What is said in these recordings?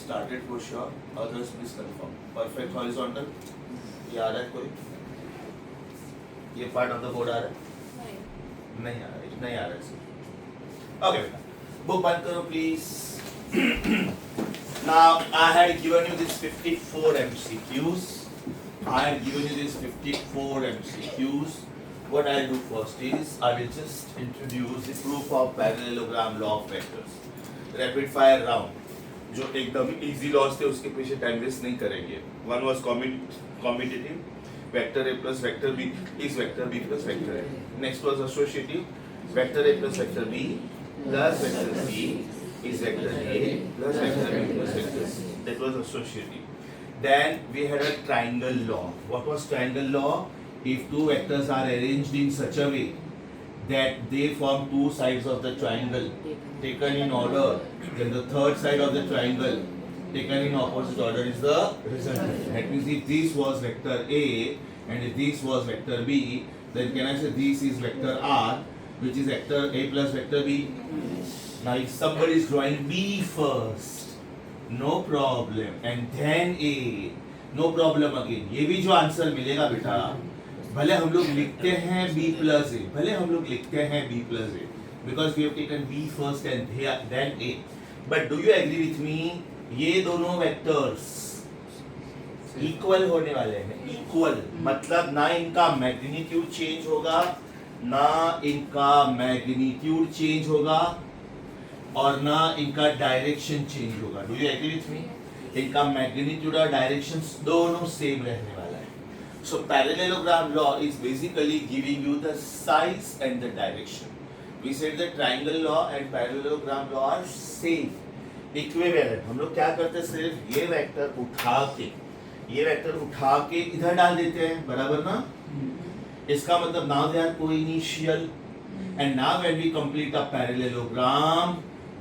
started for sure, others please confirm. Perfect horizontal. ये आ रहा है कोई? ये part of the board आ रहा है? नहीं आ रहा है, नहीं आ रहा है सर. Okay बेटा, book बंद करो please. Now I had given you this 54 MCQs. What I'll do first is I will just introduce the proof of parallelogram law of vectors. Rapid fire round. जो एकदम easy laws थे उसके पीछे time waste नहीं करेंगे. One was commutative. Vector A plus vector B is vector B plus vector A. Next was associative. Vector A plus vector B plus vector C is vector A plus vector B plus vector C. That was associative. Then we had a triangle law. What was triangle law? If two vectors are arranged in such a way that they form two sides of the triangle taken in order, then the third side of the triangle taken in opposite order is the resultant. That means if this was vector A and if this was vector B, then can I say this is vector R, which is vector A plus vector B? Now if somebody is drawing B first, no problem, and then A, no problem again. ये भी जो answer मिलेगा बेटा, भले हम लोग लिखते हैं B plus A, भले हम लोग लिखते हैं B plus A, because we have taken B first and then A. But do you agree with me? ये दोनों वेक्टर्स इक्वल होने वाले हैं. इक्वल मतलब ना इनका मैग्नीट्यूड चेंज होगा, ना इनका मैग्नीट्यूड चेंज होगा, और ना इनका डायरेक्शन चेंज होगा. Do you agree with me? इनका मैग्नीट्यूड और डायरेक्शन दोनों सेम रहने वाला है. So parallelogram law is basically giving you the size and the direction. We said the triangle law and parallelogram law are same, equivalent. हम लोग क्या करते हैं, सिर्फ ये वेक्टर उठा के इधर डाल देते हैं, बराबर ना. इसका मतलब now they are coinitial. And now when we complete a parallelogram,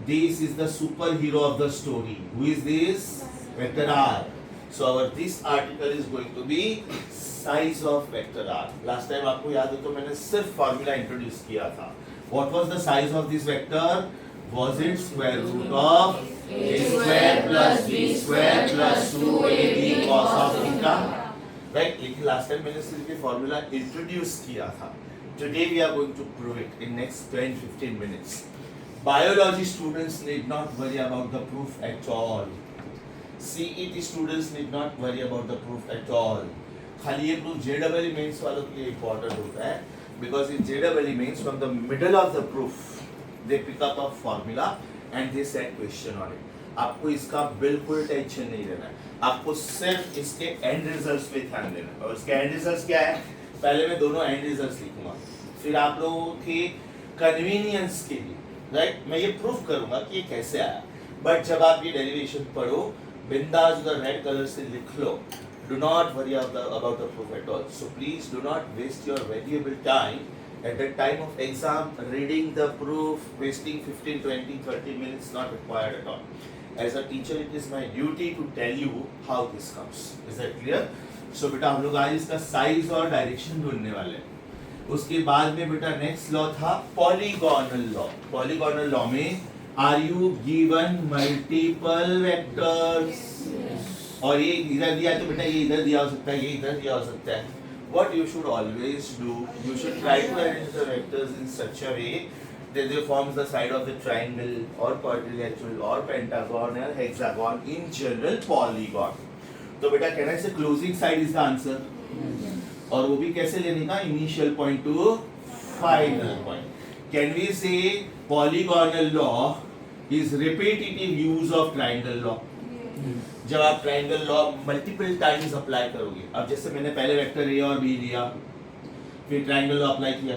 this is the superhero of the story. Who is this? Vector R. So our this article is going to be size of vector R. Last time आपको याद हो तो मैंने सिर्फ formula introduce किया था. What was the size of this vector? Was it square root of a square plus b square plus 2ab cos of theta? Right? लेकिन last time मैंने सिर्फ ये formula introduce किया था. Today we are going to prove it in next 10-15 minutes. Biology students need not worry about the proof at all. CET students need not worry about the proof at all. खाली ये proof JEE mains वालों के लिए important होता है, because in JEE mains from the middle of the proof they pick up a formula and they set question on it. आपको इसका बिल्कुल टेंशन नहीं लेना है, आपको सिर्फ इसके end results पे ध्यान देना है. और इसके end results क्या है? पहले मैं दोनों एंड रिजल्ट्स लिखूंगा, फिर आप लोगों के कन्वीनियंस के लिए, राइट, मैं ये प्रूफ करूंगा कि ये कैसे आया. बट जब आप ये डेरिवेशन पढ़ो, बिंदास उधर रेड कलर से लिख लो. Do not worry about the proof at all. So please do not waste your valuable time at the time of exam reading the proof. Wasting 15, 20, 30 minutes not required at all. As a teacher it is my duty to tell you how this comes. Is that clear? So बेटा हम लोग आज इसका size और direction ढूंढने वाले हैं. उसके बाद में बेटा नेक्स्ट लॉ था पॉलीगोनल लॉ. पॉलीगोनल लॉ में are you given multiple vectors, और ये इधर दिया तो बेटा ये इधर दिया हो सकता है, ये इधर दिया हो सकता है. What you should always do, you should try to arrange the vectors in such a way that they forms the side of the triangle or quadrilateral or pentagon or hexagon, in general polygon. तो बेटा कहना है closing side is the answer, और वो भी कैसे लेने का, initial point to final point. Can we say polygonal law is repetitive use of triangle law. जब आप triangle law multiple times apply करोगे, अब जैसे मैंने पहले वेक्टर ए और बी लिया, फिर ट्रायंगल लॉ अप्लाई किया,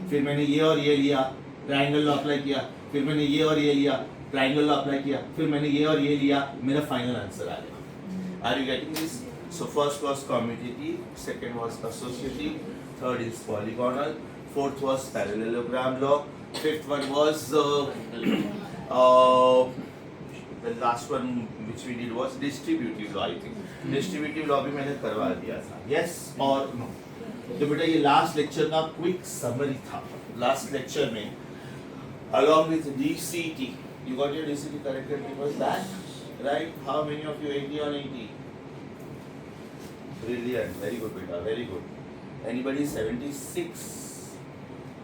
फिर मैंने ये और ये लिया, ट्रायंगल लॉ अप्लाई किया, फिर मैंने ये और ये लिया, ट्रायंगल लॉ अप्लाई किया, फिर मैंने ये और ये लिया, मेरा फाइनल आंसर आ गया. Are you getting this? So first was commutative, second was associative, third is polygonal, fourth was parallelogram law, fifth one was the last one which we did was distributive law. I think distributive law भी मैंने करवा दिया था. Yes or no? तो बेटा ये last lecture का quick summary था. लास्ट लेक्चर में along with DCT, you got your DCT corrected, it was that Right? How many of you 80 on 80? Brilliant. Very good, beta. Very good. Anybody 76?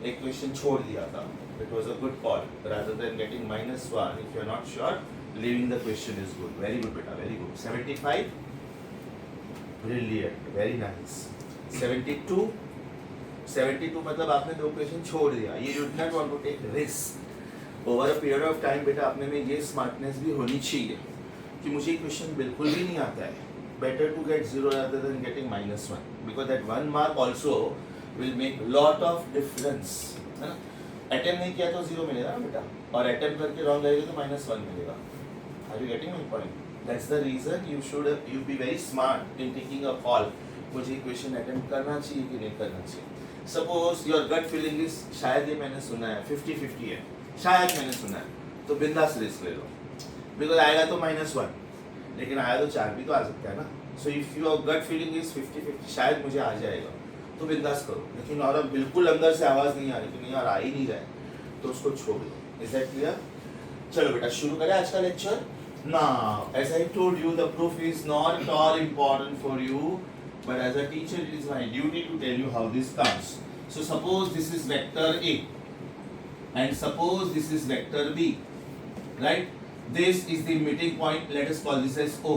एक question छोड़ दिया था. It was a good call. Rather than getting -1, if you are not sure, leaving the question is good. Very good, beta. Very good. 75? Brilliant. Very nice. 72? 72 मतलब आपने दो question छोड़ दिया. You did not want to take risk. Over a period of time, बेटा अपने में ये smartness भी होनी चाहिए कि मुझे क्वेश्चन बिल्कुल भी नहीं आता है. Better to get 0 rather than getting -1 because that 1 mark also will make lot of difference. है ना? अटेम्प्ट नहीं किया तो 0 मिलेगा ना बेटा, और अटेम्प्ट करके रॉन्ग करेगा तो -1 मिलेगा. Are you getting my point? That's the reason you be very smart in taking a call. मुझे क्वेश्चन अटेम्प्ट करना चाहिए कि नहीं करना चाहिए. Suppose your gut feeling is शायद ये मैंने सुना है 50-50 है, शायद मैंने सुना है, तो बिंदास रिस्क ले लो. बिकॉज आएगा तो -1, लेकिन आया तो 4 भी तो आ सकता है ना. So if your gut feeling is 50-50 शायद मुझे आ जाएगा, तो बिंदास करो. लेकिन और अब बिल्कुल अंदर से आवाज़ नहीं आ रही कि नहीं यार आ ही नहीं रहा है, तो उसको छोड़ दो. Is that clear? चलो बेटा शुरू करें आज का lecture. Now, as I told you, the proof is not at all important for you, but as a teacher, it is my duty to tell you how this comes. So, suppose this is vector A, and suppose this is vector B, right? This is the meeting point. Let us call this as O.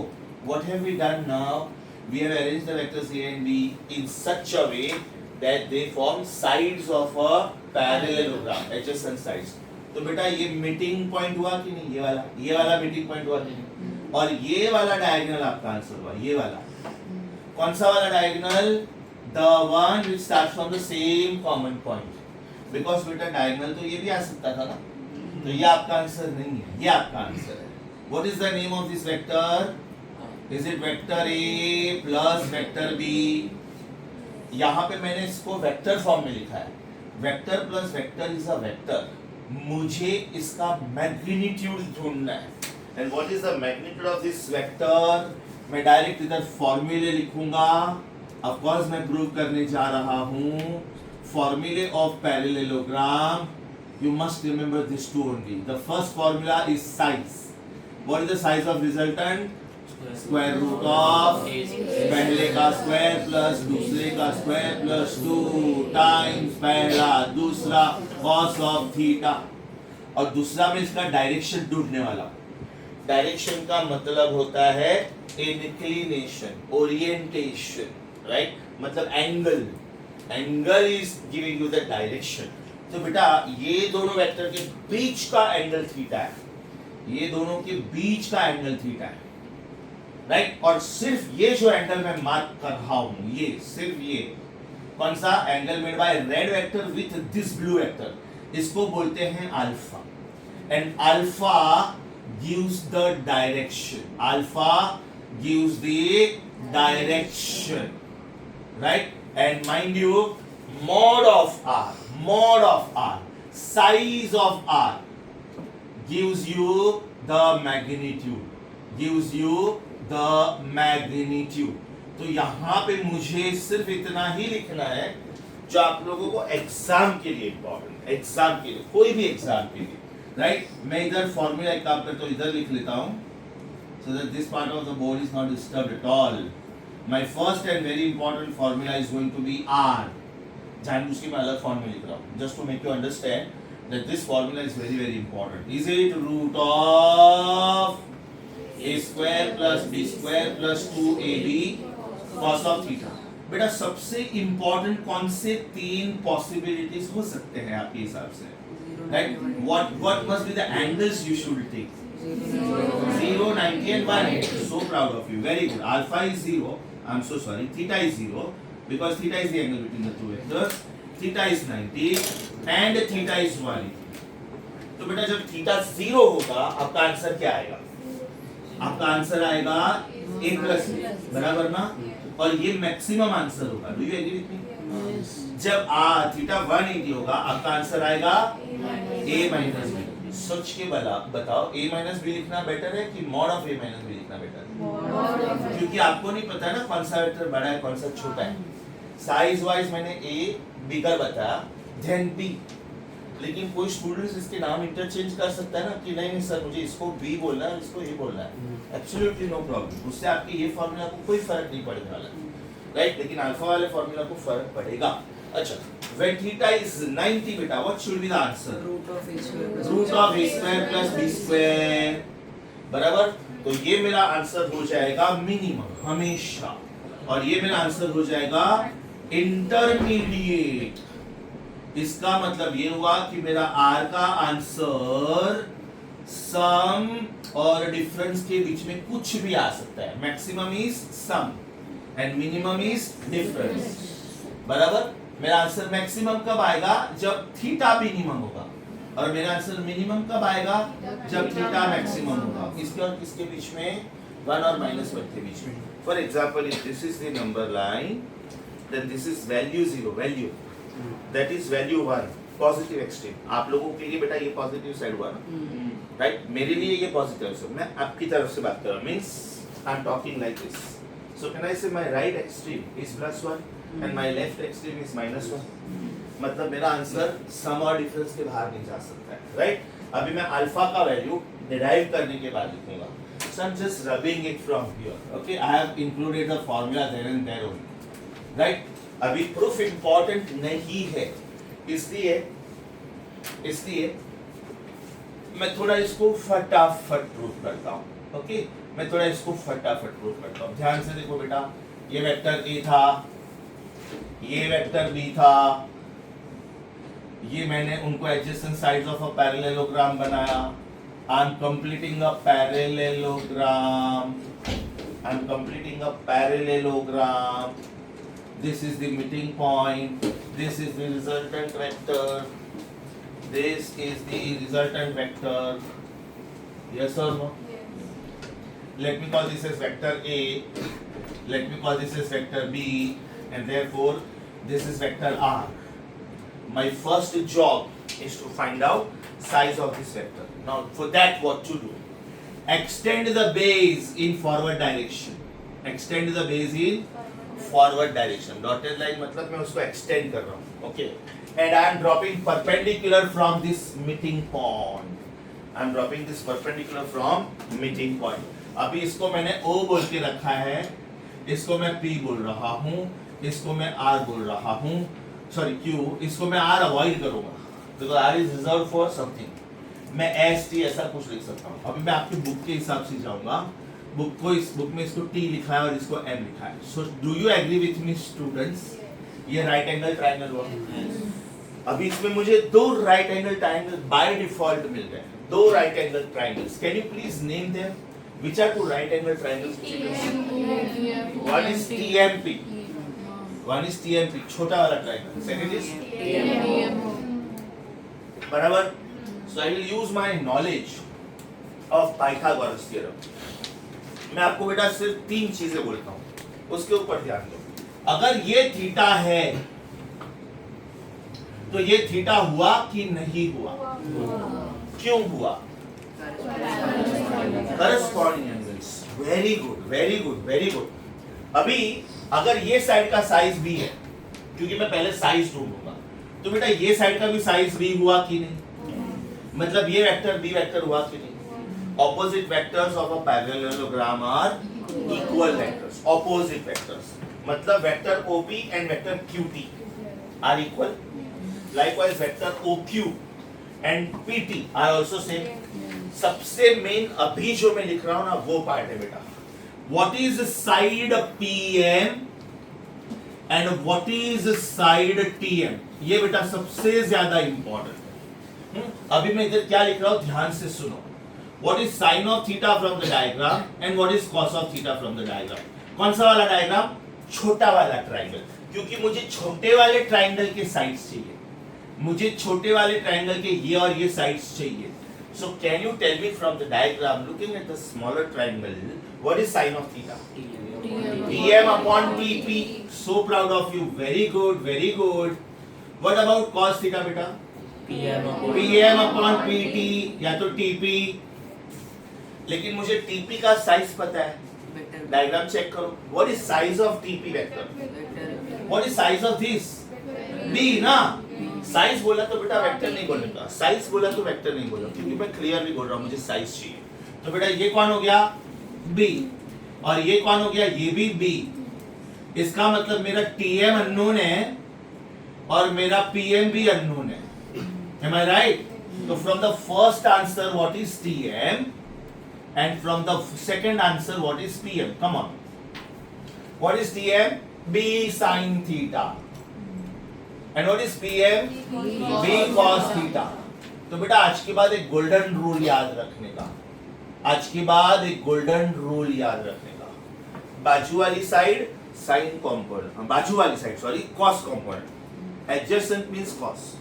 What have we done now? We have arranged the vectors A and B in such a way that they form sides of a parallelogram, adjacent sides. तो बेटा ये meeting point हुआ कि नहीं? ये वाला meeting point हुआ कि नहीं? और ये वाला डायगोनल आपका आंसर हुआ. ये वाला कौन सा वाला diagonal? The one which starts from the same common point. Because बेटा डायगोनल तो ये भी आ सकता था ना, तो ये आपका आंसर नहीं है, ये आपका आंसर है. What is the name of this vector? Is it vector A plus vector B? यहाँ पे मैंने इसको वेक्टर फॉर्म में लिखा है. Vector plus vector is a vector. मुझे इसका मैग्नीट्यूड ढूंढना है. And what is the magnitude of this vector? मैं डायरेक्ट इधर फॉर्मूले लिखूंगा. ऑफ कोर्स मैं प्रूव करने जा रहा हूं. फॉर्मूले of parallelogram, you must remember this two only. The first formula is size. What is the size of resultant? Square root of पहले का स्क्वायर प्लस दूसरे का स्क्वायर प्लस 2 टाइम्स पहला दूसरा cos of थीटा. और दूसरा में इसका डायरेक्शन ढूंढने वाला. डायरेक्शन का मतलब होता है इंक्लिनेशन, ओरिएंटेशन, राइट? मतलब angle. Angle is giving you the direction. तो बेटा ये दोनों वेक्टर के बीच का एंगल थीटा है. ये दोनों के बीच का एंगल थीटा है, राइट? और सिर्फ ये जो एंगल मैं मार्क कर रहा हूं, ये सिर्फ ये कौन सा angle made by red vector with this blue vector, इसको बोलते हैं alpha. And alpha gives the direction. Alpha gives the direction, right? And mind you, mod of r, size of r gives you the magnitude. तो यहाँ पे मुझे सिर्फ इतना ही लिखना है जो आप लोगों को एग्जाम के लिए इम्पोर्टेंट, एग्जाम के लिए, कोई भी एग्जाम के लिए, राइट? मैं इधर फॉर्मूला एक काम करता हूँ, इधर लिख लेता हूँ, so that this part of the board is not disturbed at all. My first and very important formula is going to be r. जानबूझ के मैं अलग फॉर्मूला लिख रहा हूँ, just to make you understand that this formula is very very important. Is it root of a square plus b square plus 2ab cos of theta? बेटा सबसे important कौन से 3 पॉसिबिलिटीज हो सकते हैं आपके हिसाब से, right? what must be the angles you should take? 0, 90 and 180. So proud of you. Very good. Alpha is 0. I'm so sorry. Theta is 0. Because theta is the angle between the two vectors. Theta is 90 and theta is 180. तो बेटा जब theta 0 होगा आपका आंसर क्या आएगा? आपका answer आएगा a plus b, बराबर ना? और ये मैक्सिमम आंसर होगा. Do you agree with me? जब थीटा 180 होगा आपका आंसर आएगा a minus b. सोच के बताओ a minus b लिखना बेटर है कि mod of a minus b लिखना बेटर है? क्योंकि आपको नहीं पता ना कौन सा वेक्टर बड़ा है कौन सा छोटा है. साइज वाइज मैंने a बिगर बताया, देन b. लेकिन कोई स्टूडेंट्स इसके नाम इंटरचेंज कर सकता है ना कि नहीं नहीं सर मुझे इसको बी बोलना है इसको ए बोलना है, एब्सोल्युटली नो प्रॉब्लम। उससे आपके ये फॉर्मूला को कोई फर्क नहीं पड़ने वाला, राइट? लेकिन अल्फा वाले फॉर्मूला को फर्क पड़ेगा। अच्छा, when theta is 90 बेटा, what should be the answer? root of a square root of a square plus b square, बराबर। तो ये मेरा आंसर हो जाएगा मिनिमम हमेशा, और ये मेरा आंसर हो जाएगा इंटरमीडिएट। इसका मतलब ये हुआ कि मेरा r का आंसर सम और डिफरेंस के बीच में कुछ भी आ सकता है। Maximum is sum and minimum is difference, बराबर। मेरा आंसर मैक्सिमम कब आएगा? जब थीटा मिनिमम होगा, और मेरा आंसर मिनिमम कब आएगा? जब थीटा मैक्सिमम होगा। किसके और किसके बीच में? 1 और -1 के बीच में। For example, if this is the number line, then this is value 0, value that is value 1, positive extreme. आप लोगों के लिए बेटा ये पॉजिटिव साइड हुआ ना, राइट? मेरे लिए ये पॉजिटिव है, मैं आपकी तरफ से बात कर रहा हूं, means I am talking like this. So can I say my right extreme is +1 and my left extreme is -1? मतलब मेरा आंसर सम और डिफरेंस के बाहर नहीं जा सकता है, राइट? अभी मैं अल्फा का वैल्यू डिराइव करने के बाद लिखूंगा। So I'm just rubbing it from here. Okay, I have included the formula there and there only, right? अभी प्रूफ इम्पोर्टेंट नहीं है, इसलिए मैं थोड़ा इसको फटाफट प्रूफ करता हूँ। ओके, मैं थोड़ा इसको फटाफट प्रूफ करता हूँ। ध्यान से देखो बेटा, ये वेक्टर ए था, ये वेक्टर बी था, ये मैंने उनको adjacent sides of a parallelogram बनाया। I'm completing a parallelogram. This is the meeting point. This is the resultant vector. This is the resultant vector. Yes or no? Yes. Let me call this as vector A. Let me call this as vector B. And therefore, this is vector R. My first job is to find out size of this vector. Now for that what to do? Extend the base in forward direction. Extend the base in forward direction. Dotted line मतलब मैं उसको extend कर रहा हूँ, okay? And I am dropping perpendicular from this meeting point. I am dropping this perpendicular from meeting point. अभी इसको मैंने O बोल के रखा है, इसको मैं P बोल रहा हूँ, इसको मैं R बोल रहा हूँ, sorry Q, इसको मैं R avoid करूँगा, because R is reserved for something. मैं एस टी ऐसा कुछ लिख सकता हूँ। अभी मैं आपकी बुक के हिसाब से जाऊंगा, बुक में इसको टी लिखा है और इसको एम लिखा है। So do you agree with me students? ये राइट एंगल ट्राइंगल हुआ। अभी इसमें मुझे 2 right angle triangle by default मिल गए, 2 right angle triangles. Can you please name them? Which are 2 right angle triangles? One is TMP, one is TMP, छोटा वाला triangle. Second is बराबर। So I will use my knowledge of Pythagoras theorem. मैं आपको बेटा सिर्फ 3 चीजें बोलता हूँ, उसके ऊपर ध्यान दो। अगर ये थीटा है तो ये थीटा हुआ कि नहीं हुआ? क्यों हुआ? Corresponding angles. Very good, very good, very good. अभी अगर ये साइड का साइज भी है, क्योंकि मैं पहले साइज ढूंढूंगा, तो बेटा ये साइड का भी साइज भी हुआ कि नहीं? मतलब ये वेक्टर बी वेक्टर हुआ कि नहीं? Opposite vectors of a parallelogram are equal vectors. Opposite vectors मतलब vector OP and vector QT are equal. Likewise vector OQ and PT are also same. सबसे मेन अभी जो मैं लिख रहा हूं ना वो पार्ट है बेटा, what is side PM and what is side TM. ये बेटा सबसे ज्यादा इंपॉर्टेंट है। अभी मैं इधर क्या लिख रहा हूं, ध्यान से सुनो। What is sin of theta from the diagram and what is cos of theta from the diagram? कौन सा वाला डायग्राम? छोटा वाला ट्राइंगल, क्योंकि मुझे छोटे वाले ट्राइंगल के साइड्स चाहिए, मुझे छोटे वाले ट्राइंगल के ये और ये साइड्स चाहिए। So can you tell me from the diagram, looking at the smaller triangle, what is sin of theta? Tm upon Tp. So proud of you. Very good, very good. What about cos theta बेटा? PM upon PT या तो TP। लेकिन मुझे TP का size पता है, diagram check करो। What is size of TP vector? What is size of this? B ना? साइज बोला तो बेटा वेक्टर नहीं बोलेगा, साइज बोला तो वेक्टर नहीं बोला, क्योंकि मैं क्लियरली बोल रहा हूँ मुझे साइज चाहिए। तो बेटा ये कौन हो गया b, और ये कौन हो गया, ये भी b। इसका मतलब मेरा tm अननोन है और मेरा pm भी अननोन है। Am I right? So from the first answer what is tm and from the second answer what is pm? Come on. What is tm? b sin theta. And what is pm? b cos theta. तो बेटा आज के बाद एक golden rule याद रखने का, आज के बाद एक गोल्डन रूल याद रखने का। बाजू वाली साइड साइन कॉम्पोनेंट, बाजू वाली side sorry cos component, adjacent means cos,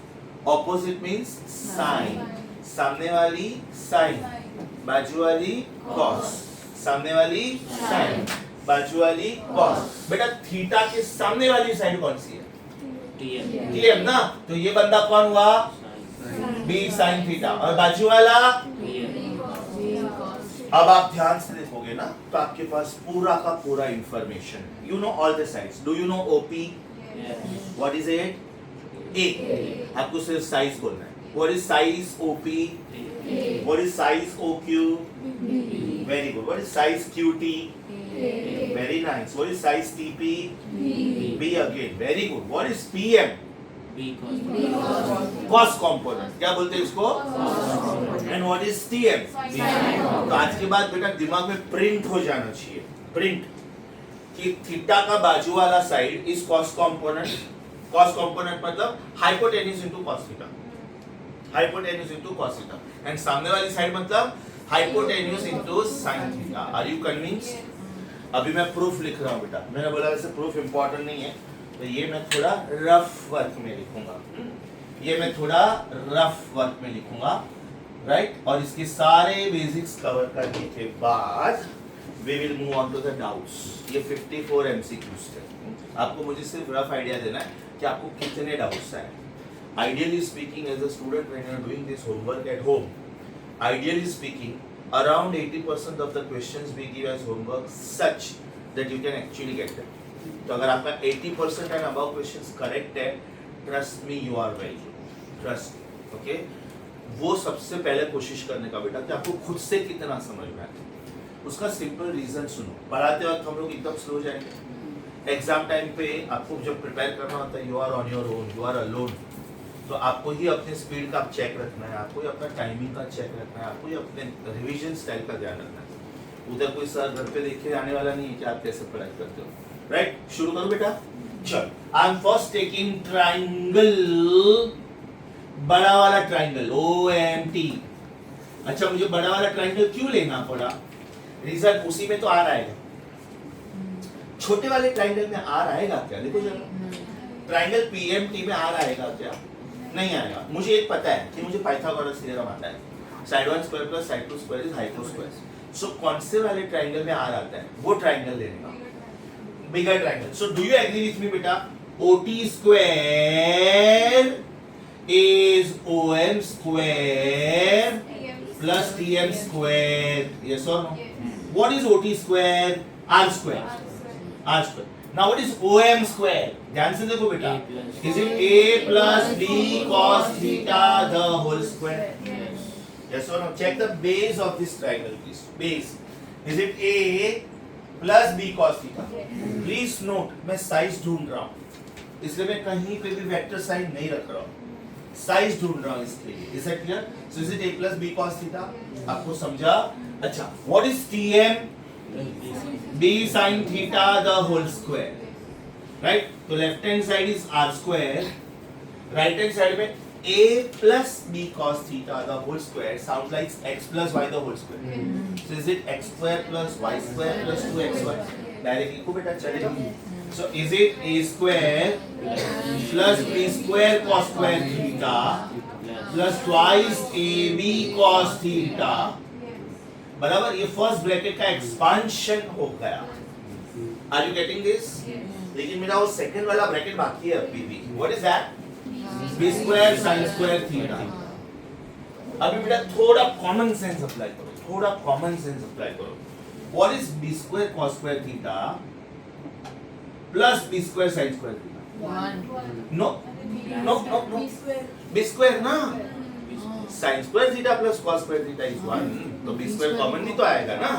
opposite means sine. सामने वाली साइन, बाजू वाली कॉस, सामने वाली साइन, बाजू वाली कॉस। बेटा थीटा के सामने वाली साइड कौन सी है? टीएम ना, तो ये बंदा कौन हुआ? बी साइन थीटा, और बाजू वाला। अब आप ध्यान से देखोगे ना तो आपके पास पूरा का पूरा information, you know all the sides. Do you know OP? What is it? A. आपको सिर्फ साइज बोलना है। What is size OP? What is size OQ? Very good. What is size QT? Very nice. What is size TP? B again, very good. What is PM? Cos component, क्या बोलते हैं इसको? And what is TM? तो आज के बाद बेटा दिमाग में प्रिंट हो जाना चाहिए, प्रिंट, कि थीटा का बाजू वाला side is cos component. Cos component मतलब hypotenuse into cos theta, hypotenuse into cos theta, and सामने वाली साइड मतलब hypotenuse into sine theta. Are you convinced? अभी मैं प्रूफ लिख रहा हूं बेटा, मैंने बोला वैसे प्रूफ इंपॉर्टेंट नहीं है, तो ये मैं थोड़ा रफ वर्क में लिखूंगा, ये मैं थोड़ा रफ वर्क में लिखूंगा, राइट। और इसके सारे बेसिक्स कवर करने के बाद we will move on to the doubts. ये 54 एमसीक्यूज थे, आपको मुझे सिर्फ रफ आइडिया देना है कि आपको कितने डाउट्स आए। Ideally speaking as a student when you are doing this homework at home, ideally speaking around 80% of the questions we give as homework such that you can actually get it. तो अगर आपका 80% and above questions correct है, trust me you are very good, trust, okay. वो सबसे पहले कोशिश करने का बेटा कि आपको खुद से कितना समझ में आता है। उसका सिंपल रीजन सुनो, पढ़ाते वक्त हम लोग एकदम स्लो जाएंगे, एग्जाम टाइम पे आपको जब प्रिपेयर करना होता है, you are on your own, you are alone, तो आपको ही अपने स्पीड का चेक रखना है, आपको ही अपना टाइमिंग का चेक रखना है, आपको ही अपने रिविजन स्टाइल का ध्यान रखना है। उधर कोई सर घर पे देख के आने वाला नहीं है कि आप कैसे पढ़ाई करते हो, राइट। शुरू करो बेटा, चल। I am first taking triangle, बड़ा वाला ट्राइंगल OMT। अच्छा, मुझे बड़ा वाला ट्राइंगल क्यों लेना पड़ा? रीजन उसी में तो आर आएगा। छोटे वाले ट्राइंगल में आर आएगा क्या? देखो जरा, ट्राइंगल PMT में आर आएगा क्या? नहीं आएगा। मुझे एक पता है कि मुझे पाइथागोरस थ्योरम आता है, side 1 square plus side 2 square is hypotenuse square. So कौन से वाले ट्राइंगल में आर आता है, वो ट्राइंगल लेने का, bigger triangle. So do you agree with me बेटा? OT square is OM square plus TM square. Yes or no? What is OT square? R square. R square. Now what is OM square? ध्यान से देखो बेटा. Is it A plus B cos theta the whole square? Yes or no? Check the base of this triangle, please. Base. Is it A plus B cos theta? Please note, मैं size ढूंढ रहा हूँ, इसलिए मैं कहीं पे भी vector sign नहीं रख रहा हूँ, साइज ढूंढ रहा हूं इसके लिए। Is it clear? So is it a plus b cos theta? आपको समझा? अच्छा, what is tm? b sin theta the whole square, right. तो left hand side is r square, right hand side में a plus b cos theta the whole square sounds like x plus y the whole square. So is it x square plus y square plus 2xy? Direct लिखो बेटा, चलेगा। So is it a square plus b square cos square theta plus twice ab cos theta बराबर? ये first bracket का expansion हो गया। Are you getting this? लेकिन मेरा वो सेकंड वाला ब्रैकेट बाकी है अभी भी। What is that? b square sin square theta। अभी बेटा थोड़ा कॉमन सेंस अप्लाई करो, थोड़ा कॉमन सेंस अप्लाई करो। What is b square cos square theta plus b square sin square theta? 1. No, no no no, B square ना, sine square theta plus cos square theta is 1, तो B square common भी तो आएगा ना।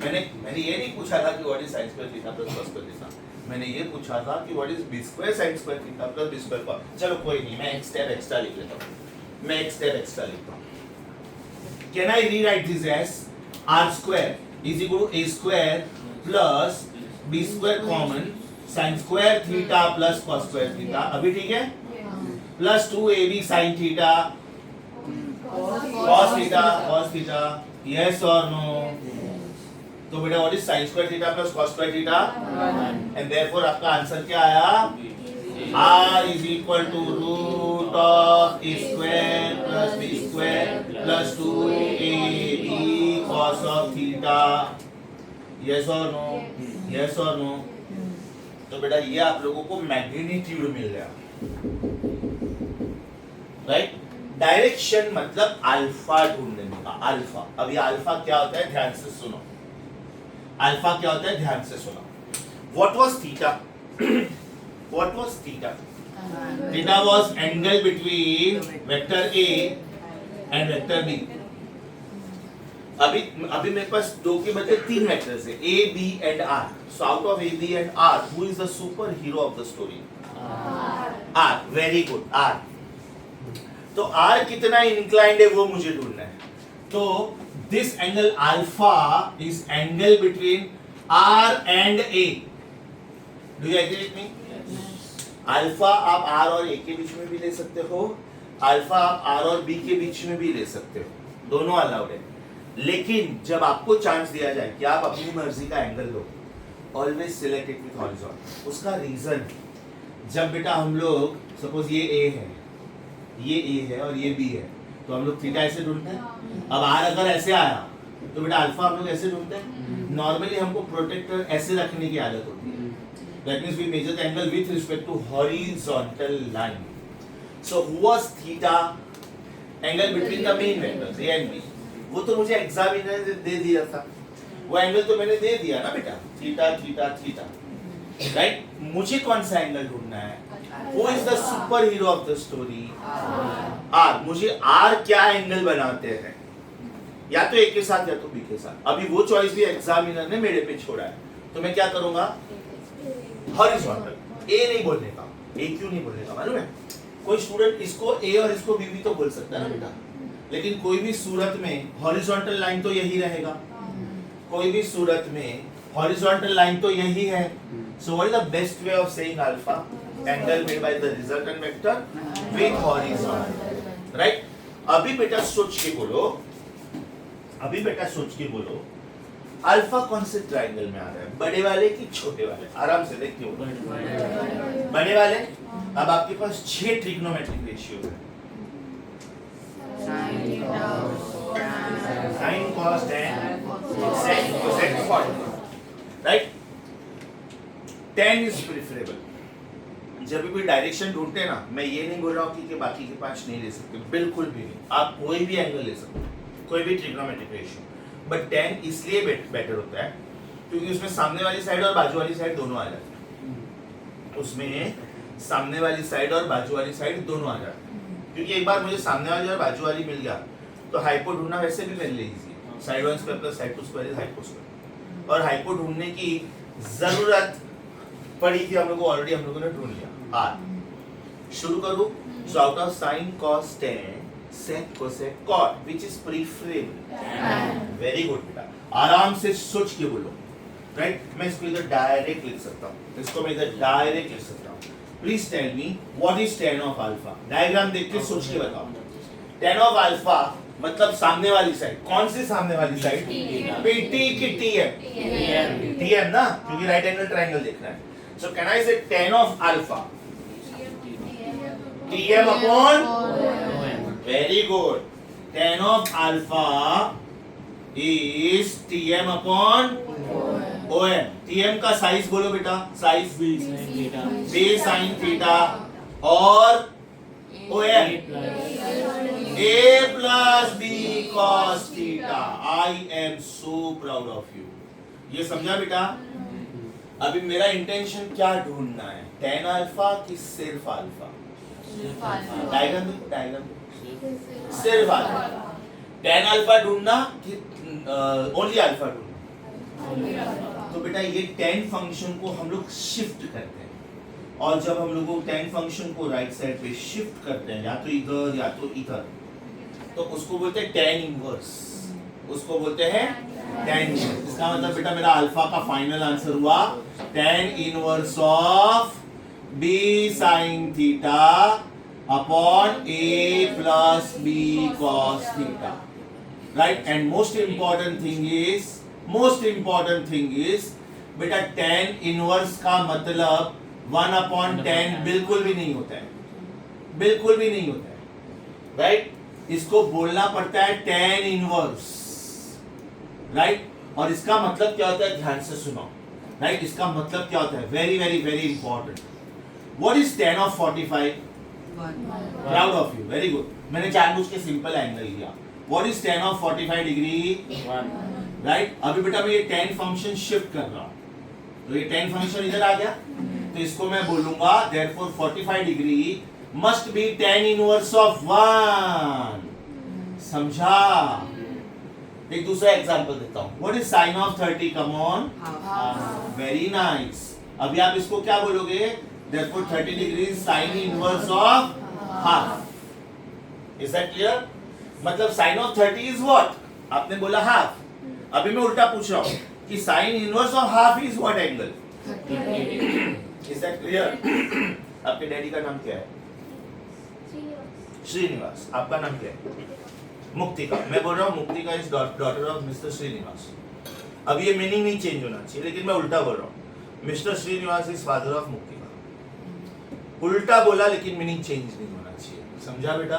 मैंने ये नहीं पूछा था कि what is sine square theta plus cos square theta, मैंने ये पूछा था कि what is B square sine square theta plus B square cos. चलो कोई नहीं, मैं एक स्टेप एक्स्ट्रा लिख लेता हूं, मैं एक स्टेप एक्स्ट्रा लिखता हूं। Can I rewrite this as R square is equal to A square plus B square common sine square theta plus cos square theta, अभी ठीक है, plus 2ab sine theta cos theta, yes or no? तो बेटा what is sin square theta plus cos square theta, and therefore आपका आंसर क्या आया, r is equal to root of a square plus b square plus 2ab cos of theta, yes or no? yes or no? तो बेटा ये आप लोगों को मैग्नीट्यूड मिल गया, राइट। डायरेक्शन मतलब अल्फा ढूंढने का, अल्फा। अब ये अल्फा क्या होता है ध्यान से सुनो, अल्फा क्या होता है ध्यान से सुनो। What was theta? What was theta? Theta was angle between vector A and vector B. अभी मेरे पास दो के बदले तीन वेक्टर्स है, A B and R. So out of A B and R who is the super hero of the story? R. Very good, R. तो R कितना इंक्लाइंड है वो मुझे ढूंढना है। तो this angle alpha is angle between R and A। Do you agree with me? Alpha आप R और A के बीच में भी ले सकते हो, अल्फा आप R और B के बीच में भी ले सकते हो, दोनों अलाउड है। लेकिन जब आपको चांस दिया जाए कि आप अपनी मर्जी का angle low, always select it with horizontal. उसका रीजन, जब बेटा हम लोग सपोज ये A है, ये A है और ये B है, तो हम लोग थीटा ऐसे ढूंढते हैं। अब R अगर ऐसे आया तो बेटा अल्फा हम लोग ऐसे ढूंढते हैं। नॉर्मली हमको प्रोटेक्टर ऐसे रखने की आदत होती है, that means we measure the angle with respect to horizontal line. So who was theta? Angle between the main vectors A and B। वो तो मुझे एग्जामिनर ने दे दिया था, वो एंगल तो मैंने दे दिया ना बेटा, थीटा थीटा थीटा, राइट। मुझे कौन सा एंगल ढूंढना है? Who is the super hero of the story? R। मुझे R क्या एंगल बनाते हैं, या तो A के साथ या तो B के साथ। अभी वो चॉइस भी एग्जामिनर ने मेरे पे छोड़ा है, तो मैं क्या करूंगा? हॉरिजॉन्टल। A नहीं बोलने का। A क्यों नहीं बोलने का मालूम है? कोई स्टूडेंट इसको A और इसको B भी तो बोल सकता है ना बेटा, लेकिन कोई भी सूरत में हॉरिजॉन्टल लाइन तो यही रहेगा, कोई भी सूरत में हॉरिजॉन्टल लाइन तो यही है। So what is the best way of saying alpha? Angle made by the resultant vector with horizontal, right. अभी बेटा सोच के बोलो, अभी बेटा सोच के बोलो, अल्फा कौन से ट्रायंगल में आ रहा है, बड़े वाले कि छोटे वाले? आराम से देखते हो, बड़े वाले। अब आपके पास 6 ट्रिग्नोमेट्रिक रेशियो है, sine cos tan sec cosec cot, right. 10 is preferable. जब भी डायरेक्शन ढूंढते हैं ना, मैं ये नहीं बोल रहा हूँ कि बाकी के 5 नहीं ले सकते, बिल्कुल भी नहीं। आप कोई भी एंगल ले सकते हो, कोई भी ट्रिग्नोमेट्रिक रेशियो, बट 10 इसलिए बेटर होता है क्योंकि उसमें सामने वाली साइड और बाजू वाली साइड दोनों आ जाती है। उसमें सामने वाली साइड और बाजू वाली साइड दोनों आ जाती है, क्योंकि एक बार मुझे सामने वाली और बाजू वाली मिल गया तो हाइपो ढूंढना वैसे भी मेरे लिए इजी है। Side 1 square plus side 2 square is hypo square, और हाइपो ढूंढने की जरूरत पड़ी थी हम लोगों को, ऑलरेडी हम लोगों ने ढूंढ लिया। R शुरू करूं। So out of sine cos tan sec cosec cot which is preferable? Very good बेटा, आराम से सोच के बोलो, राइट। मैं इसको इधर डायरेक्ट लिख सकता हूं, इसको मैं इधर डायरेक्ट लिख सकता हूं। Please tell me what is tan of alpha? Diagram देख के सोच के बताओ। tan ऑफ अल्फा मतलब सामने वाली साइड, कौन सी सामने वाली साइड? PT की TM? TM ना, क्योंकि राइट एंगल ट्रायंगल देखना है। So can I say tan of alpha? TM upon OM. Very good. Tan of alpha is TM upon OM. TM का साइज बोलो बेटा, साइज B sin थीटा और OM A plus B cos theta. I am so proud of you. ये समझा बेटा? अभी मेरा intention क्या ढूंढना है, tan अल्फा कि सिर्फ अल्फा? डायग्राम देखो, डायग्राम सिर्फ अल्फा। tan अल्फा ढूंढना कि ओनली अल्फा ढूंढना। तो बेटा ये tan फंक्शन को हम लोग शिफ्ट करते हैं, और जब हम लोग tan फंक्शन को राइट साइड पे शिफ्ट करते हैं, या तो इधर या तो इधर, तो उसको बोलते हैं tan इनवर्स। उसको बोलते हैं tan इनवर्स। इसका मतलब बेटा मेरा अल्फा का फाइनल आंसर हुआ tan inverse of b sin theta upon a plus b cos theta, right. And most important thing is बेटा tan इनवर्स का मतलब 1/10 बिल्कुल भी नहीं होता है, बिल्कुल भी नहीं होता है, राइट। इसको बोलना पड़ता है tan इनवर्स, राइट। और इसका मतलब क्या होता है, ध्यान से सुनो, राइट। इसका मतलब क्या होता है, very very very important. What is tan of 45? Proud of you, very good. मैंने जानबूझ के सिंपल एंगल लिया। What is tan of 45 degree? 1, right. अभी बेटा मैं ये tan फंक्शन शिफ्ट कर रहा हूं, तो ये tan फंक्शन इधर आ गया, तो इसको मैं बोलूंगा therefore 45 degree must be tan inverse of 1। समझा? एक दूसरा एग्जांपल देता हूं। What is sin of 30? Come on, very nice. अभी आप इसको क्या बोलोगे? Therefore 30 degree sin inverse of half. Is that clear? मतलब sin ऑफ 30 इज व्हाट? आपने बोला हाफ। अभी मैं उल्टा पूछ रहा हूं कि sin inverse of half is what angle? 30। Is that clear? आपके डैडी का नाम क्या है? श्रीनिवास। आपका नाम क्या है? मुक्तिका। मैं बोल रहा हूँ Muktika is daughter of mister Srinivas. अब ये मीनिंग नहीं चेंज होना चाहिए, लेकिन मैं उल्टा बोल रहा हूँ, mister Srinivas is father of Muktika. उल्टा बोला लेकिन मीनिंग चेंज नहीं होना चाहिए। समझा बेटा?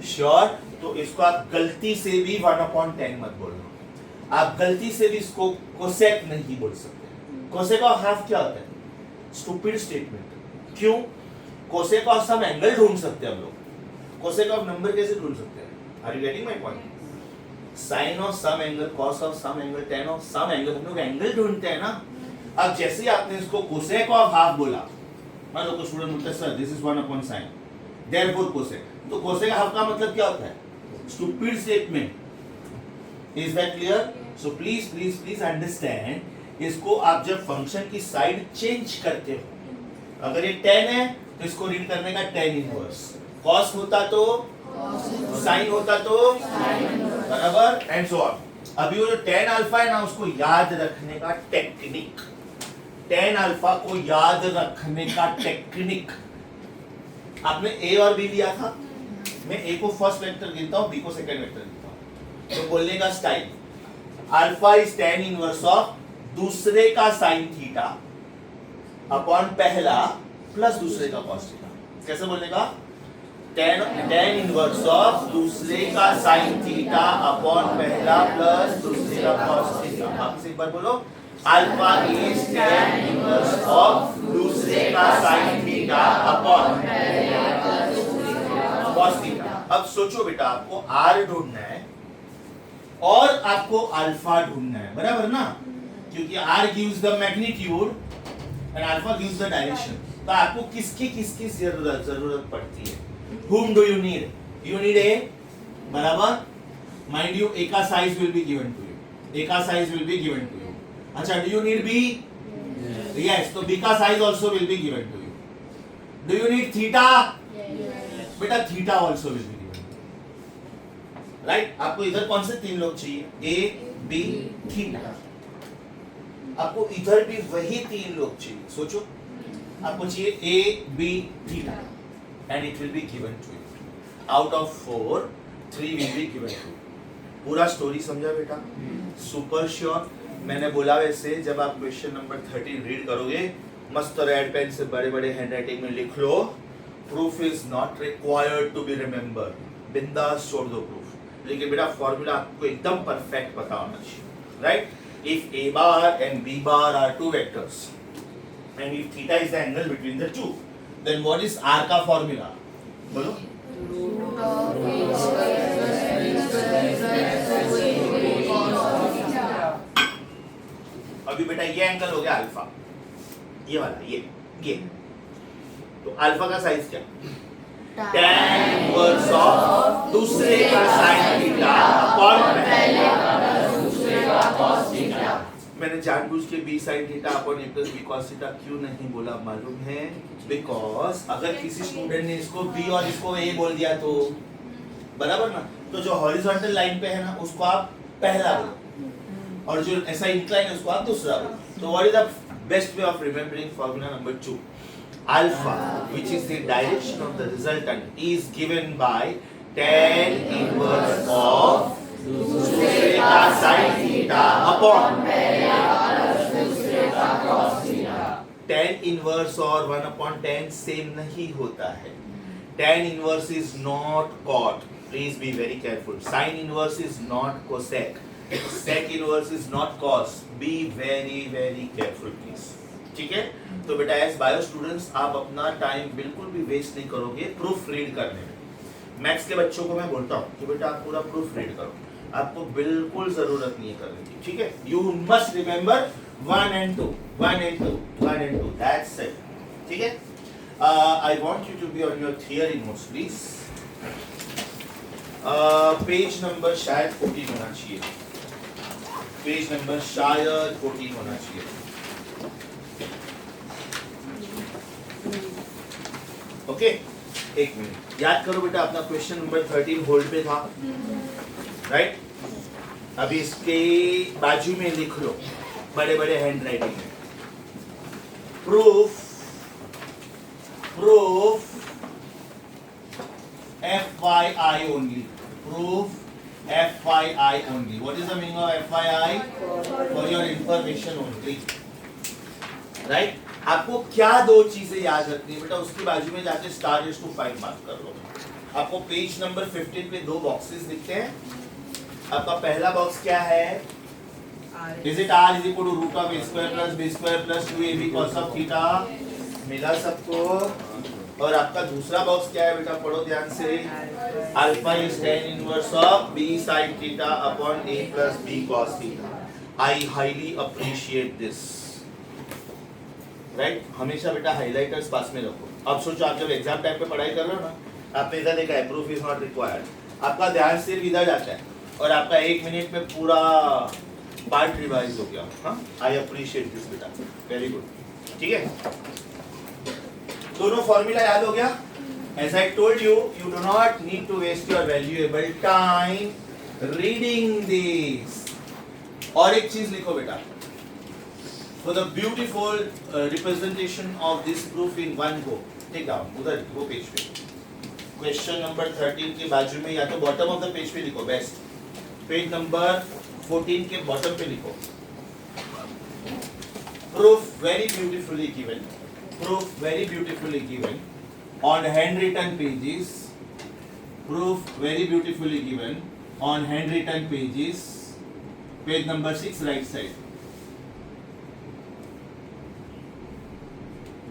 श्योर? तो इसको आप गलती से भी 1/10 मत बोलना। आप गलती से भी इसको कोसेक नहीं बोल सकते। कोसेक ऑफ हाफ क्या होता है? Stupid statement. क्यों? कोसेक ऑफ सम एंगल ढूंढ सकते हैं हम लोग, कोसेक ऑफ नंबर कैसे ढूंढ सकते हैं? Are you getting my point? Sine of some angle, cos of some angle, tan of some angle, हम लोग एंगल ढूंढते हैं ना। अब जैसे ही आपने इसको कोसेक ऑफ हाफ बोला, मान लो कोई स्टूडेंट बोलता है sir this is 1/sin, therefore cosec. तो कोसेक हाफ का मतलब क्या होता है? Stupid statement. Is that clear? So please please please understand, इसको आप जब फंक्शन की साइड चेंज करते हो, अगर ये tan है तो इसको रीड करने का tan इनवर्स, cos होता तो sin होता तो बराबर, एंड सो ऑन। अभी वो जो tan अल्फा है ना, उसको याद रखने का टेक्निक, tan अल्फा को याद रखने का टेक्निक। आपने a और b लिया था, मैं a को फर्स्ट वेक्टर गिनता हूँ, b को सेकंड वेक्टर गिनता हूँ। तो बोलने का style, alpha is tan inverse of दूसरे का sin थीटा अपॉन पहला प्लस दूसरे का cos थीटा। कैसे बोलने का? tan इनवर्स ऑफ दूसरे का sin थीटा अपॉन पहला प्लस दूसरे का cos थीटा। आप एक बार बोलो, alpha is tan inverse of दूसरे का sin theta upon cos theta. अब सोचो बेटा, आपको r ढूंढना है और आपको अल्फा ढूंढना है, बराबर ना? क्योंकि r gives the magnitude and alpha gives the direction। तो आपको किसकी जरूरत पड़ती है? Whom do you need? You need A, बराबर? Mind you, A का size will be given to you. A का size will be given to you. अच्छा, do you need B? Yes, तो B का size also will be given to you. Do you need theta? Yes. बेटा theta also will be given to you. Right? आपको इधर कौन से तीन लोग चाहिए? A, B, theta। आपको इधर भी वही तीन लोग चाहिए। सोचो, आपको चाहिए A, B, theta, and it will be given to you. Out of 4, 3 will be given to you. पूरा स्टोरी समझा बेटा? Super sure. मैंने बोला वैसे जब आप क्वेश्चन नंबर 13 रीड करोगे, मस्त रेड पेन से बड़े बड़े हैंडराइटिंग में लिख लो, proof is not required to be remember. बिंदास छोड़ दो प्रूफ, लेकिन बेटा फॉर्मूला आपको एकदम परफेक्ट पता होना चाहिए, right? If a bar and b bar are two vectors, and if theta is the angle between the two, then what is r का formula? बोलो। अभी बेटा ये एंगल हो गया अल्फा, ये वाला, ये तो अल्फा का साइज क्या? tan इनवर्स ऑफ दूसरे का sin थीटा अपॉन पहले का दूसरे का cos थीटा। मैंने जानबूझ के b sin theta upon a plus b cos theta क्यों नहीं बोला मालूम है? बिकॉज अगर किसी स्टूडेंट ने इसको b और इसको a बोल दिया तो बराबर ना, तो जो हॉरिजॉन्टल लाइन पे है ना उसको आप पहला बोलो और जो ऐसा इंक्लाइन है उसको आप दूसरा बोलो। तो what is the best way of remembering formula number 2? Alpha, which is the direction of the resultant, is given by tan inverse of दूसरे का sin theta upon दूसरे का cos theta। tan inverse और 1 upon tan same नहीं होता है। tan inverse is not cot, please be very careful। sin inverse is not cosec, sec inverse is not cos, be very very careful please। ठीक है, तो बेटा as bio students आप अपना टाइम बिल्कुल भी वेस्ट नहीं करोगे प्रूफ रीड करने में। मैथ्स के बच्चों को मैं बोलता हूँ कि बेटा आप पूरा प्रूफ रीड करो, आपको बिल्कुल जरूरत नहीं है करने की, ठीक है। You must remember 1 and 2, 1 and 2, 1 and 2, that's it, ठीक है। I want you to be on your theory notes please. Page number शायद 14 होना चाहिए, पेज नंबर शायद 14 होना चाहिए। ओके, एक मिनट याद करो बेटा, अपना क्वेश्चन नंबर 13 होल्ड पे था, राइट? अभी इसके बाजू में लिख लो बड़े बड़े हैंड राइटिंग में, proof FYI only, proof FYI only। What is the meaning of FYI? For your information only, right? आपको क्या दो चीजें याद रखनी है बेटा, उसके बाजू में जाके स्टार इज टू 5 मार्क कर लो। आपको पेज नंबर 15 पे दो बॉक्सेस दिखते हैं। आपका पहला बॉक्स क्या है? Is it r is equal to root of a square plus b square plus 2ab cos of theta? मिला सबको। और आपका दूसरा बॉक्स क्या है बेटा, पढ़ो ध्यान से। Alpha is tan inverse of b sin theta upon a plus b cos theta. I highly appreciate this, right? हमेशा बेटा हाइलाइटर्स पास में रखो। अब सोचो आप जब एग्जाम टाइम पे पढ़ाई कर रहे हो ना, आपने इधर देखा है प्रूफ इज नॉट रिक्वायर्ड, आपका ध्यान सिर्फ इधर जाता है और आपका 1 मिनट में पूरा पार्ट रिवाइज हो गया। हाँ, आई अप्रिशिएट दिस बेटा, वेरी गुड, ठीक है। दोनों फॉर्मूला याद हो गया? As I told you, you do not need to waste your valuable time reading this. और एक चीज लिखो बेटा, for the beautiful representation of this proof in one go, take down उधर वो पेज पे क्वेश्चन नंबर 13 के बाजू में या तो बॉटम ऑफ द पेज पे लिखो, बेस्ट पेज नंबर 14 के बॉटम पे लिखो। Proof very beautifully given, proof very beautifully given on handwritten pages, proof very beautifully given on handwritten pages, page number 6 right side,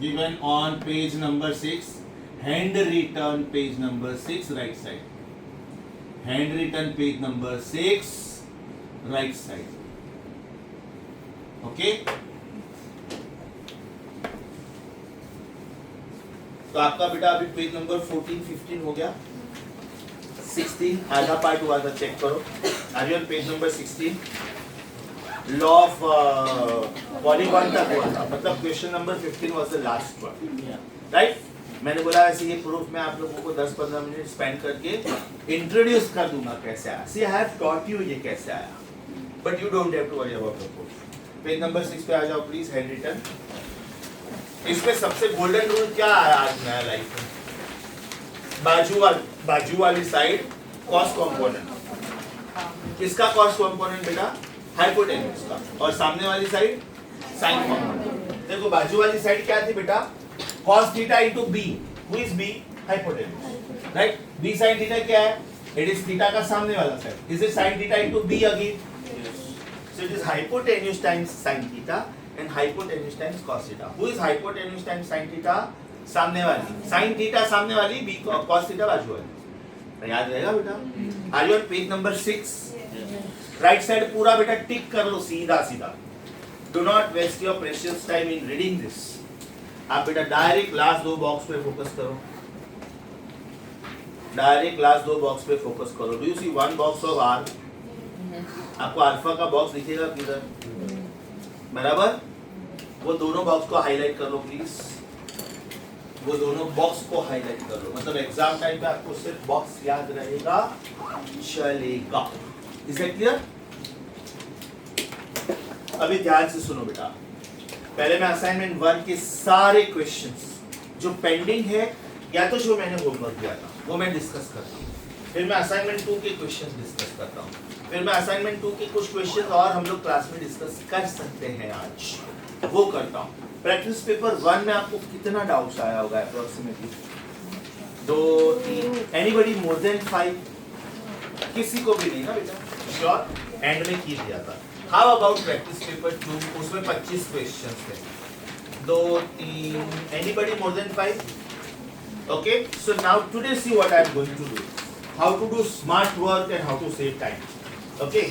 given on page number 6, handwritten page number 6 right side, handwritten page number 6 right side, okay। तो आपका बेटा अभी page number 14 15 हो गया, 16 आधा part हुआ था, check करो। Are you on page number 16? Law of polygon तक हुआ था, मतलब question number 15 was the last one, right? मैंने बोला ऐसे ये प्रूफ में आप लोगों को 10-15 मिनट स्पेंड करके इंट्रोड्यूस कर दूंगा कैसे आया। See I have taught you ये कैसे आया, but you don't have to worry about the proof. Page number 6 पे आ जाओ प्लीज, हैंड रिटन। इसमें सबसे गोल्डन रूल क्या आया आज नया लाइफ में? बाजू वाली साइड कॉस कंपोनेंट, किसका कॉस कंपोनेंट बेटा? हाइपोटेन्यूज का। और सामने वाली साइड साइन कंपोनेंट। देखो बाजू वाली साइड क्या थी बेटा? cos theta into b, who is b? Hypotenuse, right? b sin theta क्या है? इट इज थीटा का सामने वाला side. Is it sin theta into b again? So it is hypotenuse times sin theta and hypotenuse times cos theta. Who is hypotenuse times sin theta? सामने वाली। sin theta सामने वाली, b cos theta बाजू वाली। याद रहेगा बेटा? Are you on page number 6? Right side पूरा बेटा टिक कर लो सीधा सीधा। Do not waste your precious time in reading this. आप बेटा डायरेक्ट लास्ट दो बॉक्स पे फोकस करो। डायरेक्ट लास्ट दो बॉक्स पे फोकस करो. Do you see one box of R? आपको अल्फा का बॉक्स दिखेगा किधर? बराबर. वो दोनों बॉक्स को हाईलाइट कर लो प्लीज. वो दोनों बॉक्स को हाईलाइट कर लो. मतलब एग्जाम टाइम पे आपको सिर्फ बॉक्स याद रहेगा, चलेगा. Is it clear? अभी ध्यान से सुनो बेटा. पहले मैं असाइनमेंट 1 के सारे क्वेश्चंस जो पेंडिंग है या तो जो मैंने होमवर्क दिया था वो मैं डिस्कस करता हूँ. फिर मैं असाइनमेंट 2 के क्वेश्चंस डिस्कस करता हूँ. फिर मैं असाइनमेंट 2 के कुछ क्वेश्चंस और हम लोग क्लास में डिस्कस कर सकते हैं आज, वो करता हूँ. प्रैक्टिस पेपर 1 में आपको कितना डाउट्स आया होगा अप्रोक्सीमेटली? 2 3. Anybody more than 5? किसी को भी नहीं ना बेटा? श्योर. एंड में की दिया था. How about practice paper 2? उसमें 25 क्वेश्चंस थे. 2 3. Anybody more than 5? Okay, so now today see what I am going to do. How to do smart work and how to save time. Okay,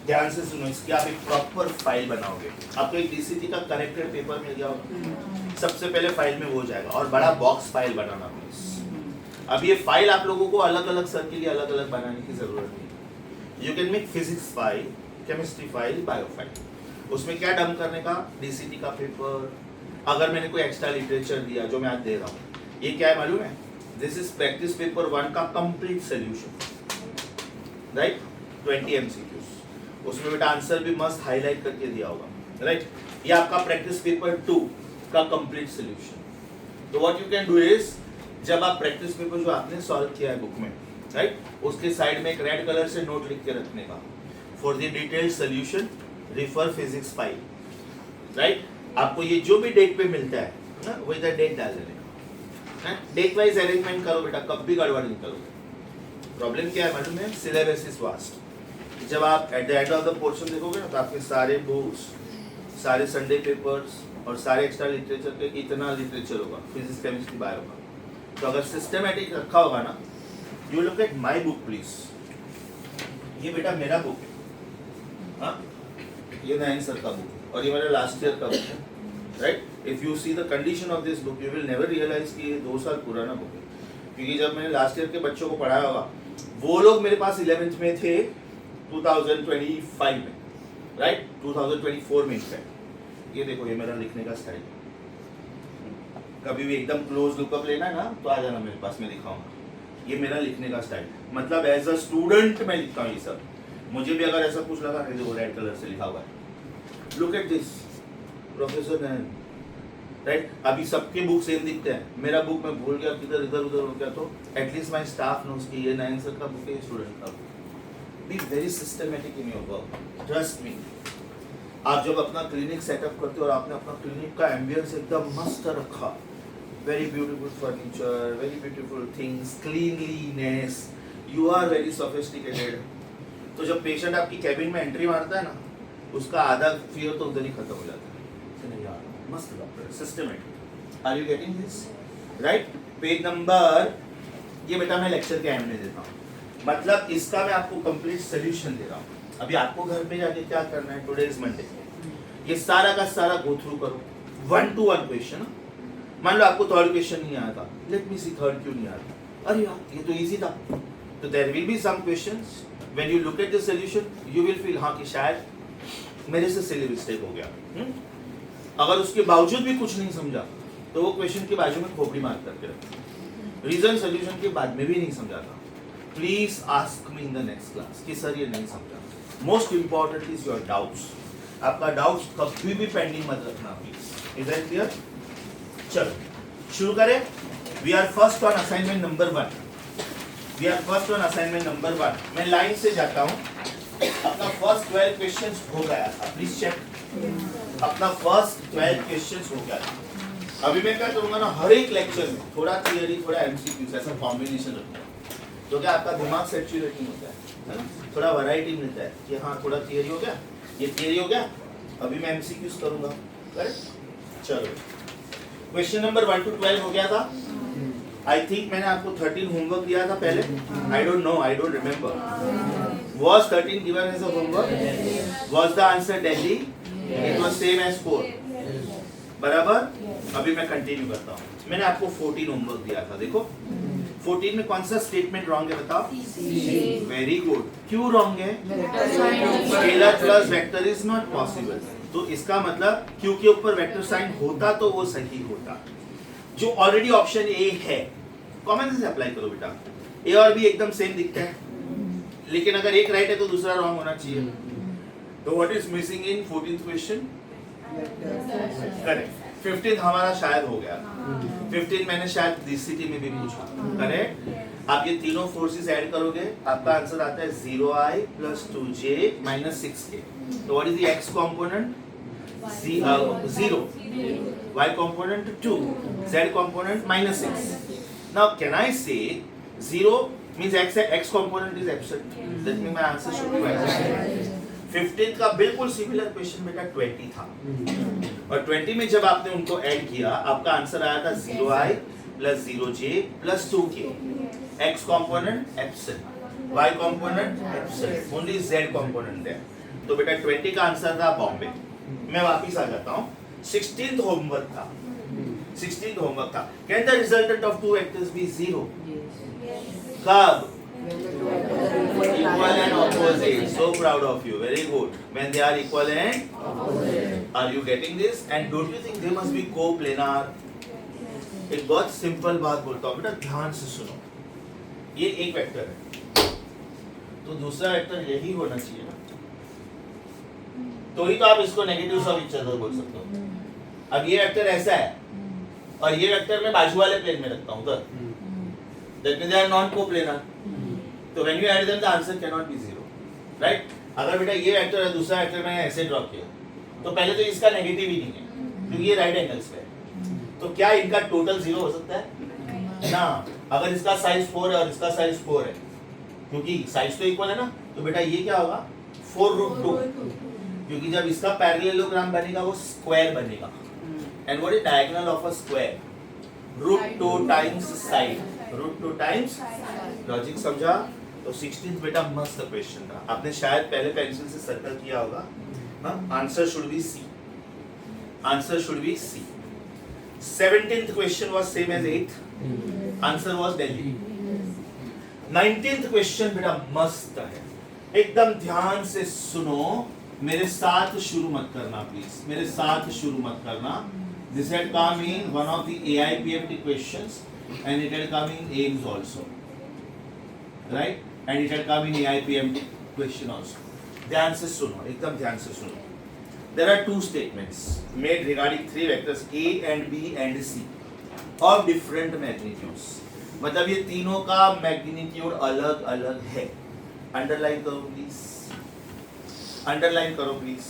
ध्यान से सुनो. इसकी आप एक प्रॉपर फाइल बनाओगे. आपको एक डीसीटी का करेक्टेड पेपर मिल गया होगा. सबसे पहले फाइल में वो जाएगा और बड़ा बॉक्स फाइल बनाना प्लीज. अब ये फाइल आप लोगों को अलग अलग सर के लिए अलग अलग बनाने की जरूरत नहीं. You can make physics file, chemistry file, bio file. उसमें क्या डंप करने का? डीसीटी का पेपर. अगर मैंने कोई एक्स्ट्रा लिटरेचर दिया जो मैं आज दे रहा हूँ, ये क्या है मालूम है? दिस इज प्रैक्टिस पेपर 1 का कंप्लीट सोल्यूशन. राइट. 20 एमसीक्यूज. उसमें बेटा आंसर भी मस्त हाईलाइट करके दिया होगा. राइट. ये आपका प्रैक्टिस पेपर 2 का कंप्लीट सोल्यूशन. तो what you can do is, जब आप प्रैक्टिस पेपर जो आपने सॉल्व किया है बुक में, राइट, उसके साइड में एक रेड कलर से नोट लिख के रखने का, for the detailed solution refer physics file. Right. आपको ये जो भी डेट पे मिलता है ना, वही द डेट डाल देने. डेट वाइज अरेंजमेंट करो बेटा, कभी गड़बड़ नहीं करो. प्रॉब्लम क्या है मालूम है? Syllabus is vast. जब आप at the end of the portion देखोगे ना, तो आपके सारे बुक्स, सारे संडे पेपर्स और सारे एक्स्ट्रा लिटरेचर के इतना लिटरेचर होगा, फिजिक्स केमिस्ट्री बायो का. तो अगर सिस्टमेटिक रखा होगा ना, you look at my book please. ये बेटा मेरा बुक है. हाँ, ये नयन सर का बुक है और ये मेरा लास्ट ईयर का बुक है. Right. If you see the condition of this book, you will never realise कि ये 2 साल पुराना बुक है. क्योंकि जब मैंने लास्ट ईयर के बच्चों को पढ़ाया होगा, वो लोग मेरे पास 11th में थे 2025 में. राइट. 2024 में इनफैक्ट. ये देखो, ये मेरा लिखने का स्टाइल. कभी भी एकदम क्लोज लुकअप लेना है ना, तो आ जाना मेरे पास, मैं दिखाऊंगा. ये मेरा लिखने का स्टाइल. मतलब एज अ स्टूडेंट मैं लिखता हूँ ये सब. मुझे भी अगर ऐसा कुछ लगा, देखो रेड कलर से लिखा हुआ है. Look at this, professor Nayan. Right. अभी सबके बुक सेम दिखते हैं. मेरा बुक मैं भूल गया, किधर इधर उधर हो गया, तो एटलीस्ट माय स्टाफ नोस कि ये नयन सर का बुक है, ये स्टूडेंट का book. Be very systematic in your work, trust me. आप जब अपना क्लिनिक सेटअप करते हो और आपने अपना क्लिनिक का एम्बियंस एकदम मस्त रखा, very beautiful furniture, very beautiful things, cleanliness, you are very sophisticated, तो जब पेशेंट आपकी कैबिन में एंट्री मारता है ना, उसका आधा फियर तो उधर ही खत्म हो जाता है. मस्त doctor, systematic. Are you getting this? Right. Page number, ये बेटा मैं लेक्चर के एंड में देता हूँ. मतलब इसका मैं आपको कंप्लीट सोल्यूशन दे रहा हूँ. अभी आपको घर पे जाके क्या करना है? Today is Monday. ये सारा का सारा गो थ्रू करो, 1 to 1 क्वेश्चन. मान लो आपको थर्ड क्वेश्चन नहीं आया था, लेट मी सी थर्ड क्यों नहीं आया था. अरे यार, ये तो इजी था. तो there will be some questions, when you look at the solution you will feel हाँ कि शायद मेरे से सिली मिस्टेक हो गया. अगर उसके बावजूद भी कुछ नहीं समझा, तो वो क्वेश्चन के बाजू में खोपड़ी मार करके रखो. रीजन सोल्यूशन के बाद में भी नहीं समझा था, please ask me in the next class कि सर ये नहीं समझा. Most important is your doubts. आपका डाउट्स कभी भी पेंडिंग मत रखना प्लीज. Is that clear? चलो शुरू करें. We are first on assignment number 1. We are first on assignment number 1. मैं लाइन से जाता हूँ. अपना फर्स्ट 12 क्वेश्चंस हो गया था, प्लीज चेक. अपना फर्स्ट 12 क्वेश्चंस हो गया था. अभी मैं क्या करूंगा ना, हर एक लेक्चर में थोड़ा थियरी थोड़ा एमसीक्यूज ऐसा कॉम्बिनेशन रखूंगा, तो क्या आपका दिमाग सैचुरेटिंग होता है ना, थोड़ा वैरायटी मिलता है कि हाँ थोड़ा थियरी हो गया, ये थियरी हो गया, अभी मैं एमसीक्यूज करूंगा. करेक्ट. चलो क्वेश्चन नंबर 1 to 12 हो गया था. आई थिंक मैंने आपको 13 होमवर्क दिया था पहले. I don't know, I don't remember. Was 13 given as a homework? Was the answer Delhi? It was same as 4. बराबर. अभी मैं कंटिन्यू करता हूँ. मैंने आपको 14 होमवर्क दिया था. देखो 14 में कौन सा स्टेटमेंट रॉन्ग है बताओ? Very good. क्यों रॉन्ग है? Scalar plus vector is not possible. तो इसका मतलब क्यू के ऊपर वेक्टर साइन होता तो वो सही होता। जो ऑलरेडी ऑप्शन ए है, कॉमन सेंस अप्लाई करो बेटा। ए और बी एकदम सेम दिखता है, लेकिन अगर एक राइट है तो दूसरा रॉन्ग होना चाहिए। तो what is missing in 14th question? Correct. 15th हमारा शायद हो गया। 15 मैंने शायद DCT में भी पूछा। करेक्ट। आप ये तीनों फोर्सेस ऐड करोगे, आपका आंसर आता है 0i + 2j - 6k। तो what is the x component? 0, y component 2, z component -6. Now can I say 0 means x component is absent? That means my answer should be y. 15th का बिल्कुल similar question बेटा 20 था, और 20 में जब आपने उनको ऐड किया, आपका आंसर आया था 0i + 0j + 2k. x component absent, y component absent, only z component there. तो बेटा 20 का आंसर था बॉम्बे। मैं वापिस आ जाता हूँ। 16th होमवर्क था। 16th होमवर्क था। Can the resultant of two vectors be 0? कब? Equal and opposite. So proud of you. Very good. When they are equal and opposite. Are you getting this? And don't you think they must be coplanar? एक बहुत simple बात बोलता हूँ बेटा, ध्यान से सुनो। ये एक वेक्टर है, तो दूसरा वेक्टर यही होना चाहिए ना, तो ही तो आप इसको नेगेटिव्स ऑफ ईच अदर बोल सकते हो। अब ये वेक्टर ऐसा है और ये वेक्टर मैं बाजू वाले प्लेन में रखता हूँ, that means they are non coplanar. तो when you add them the answer can not be 0, right? अगर बेटा ये वेक्टर है, दूसरा वेक्टर मैंने ऐसे ड्रॉ किया, तो पहले तो इसका नेगेटिव ही नहीं है क्योंकि ये राइट एंगल्स पे है। तो क्या इनका टोटल 0 हो सकता है ना? अगर इसका साइज 4 है और इसका साइज 4 है, क्योंकि साइज तो इक्वल है ना, तो बेटा ये क्या होगा? 4√2, क्योंकि जब इसका पैरेललोग्राम बनेगा वो स्क्वायर बनेगा। And what is diagonal of a square? √2 times side, √2 times. Logic समझा? तो 16th बेटा मस्त क्वेश्चन था, आपने शायद पहले पेंसिल से सर्कल किया होगा। Answer should be C, answer should be C. 17th question was same as 8th, answer was Delhi. 19th question बेटा मस्त है, एकदम ध्यान से सुनो, मेरे साथ शुरू मत करना प्लीज, मेरे साथ शुरू मत करना। This had come in one of the AIPMT questions and it had come in AIMS also, right? And it had come in AIPMT question also. ध्यान से सुनो, एकदम ध्यान से सुनो। There are two statements made regarding three vectors A and B and C of different magnitudes. मतलब ये तीनों का मैग्नीट्यूड अलग अलग है। अंडरलाइन करो प्लीज, अंडरलाइन करो please.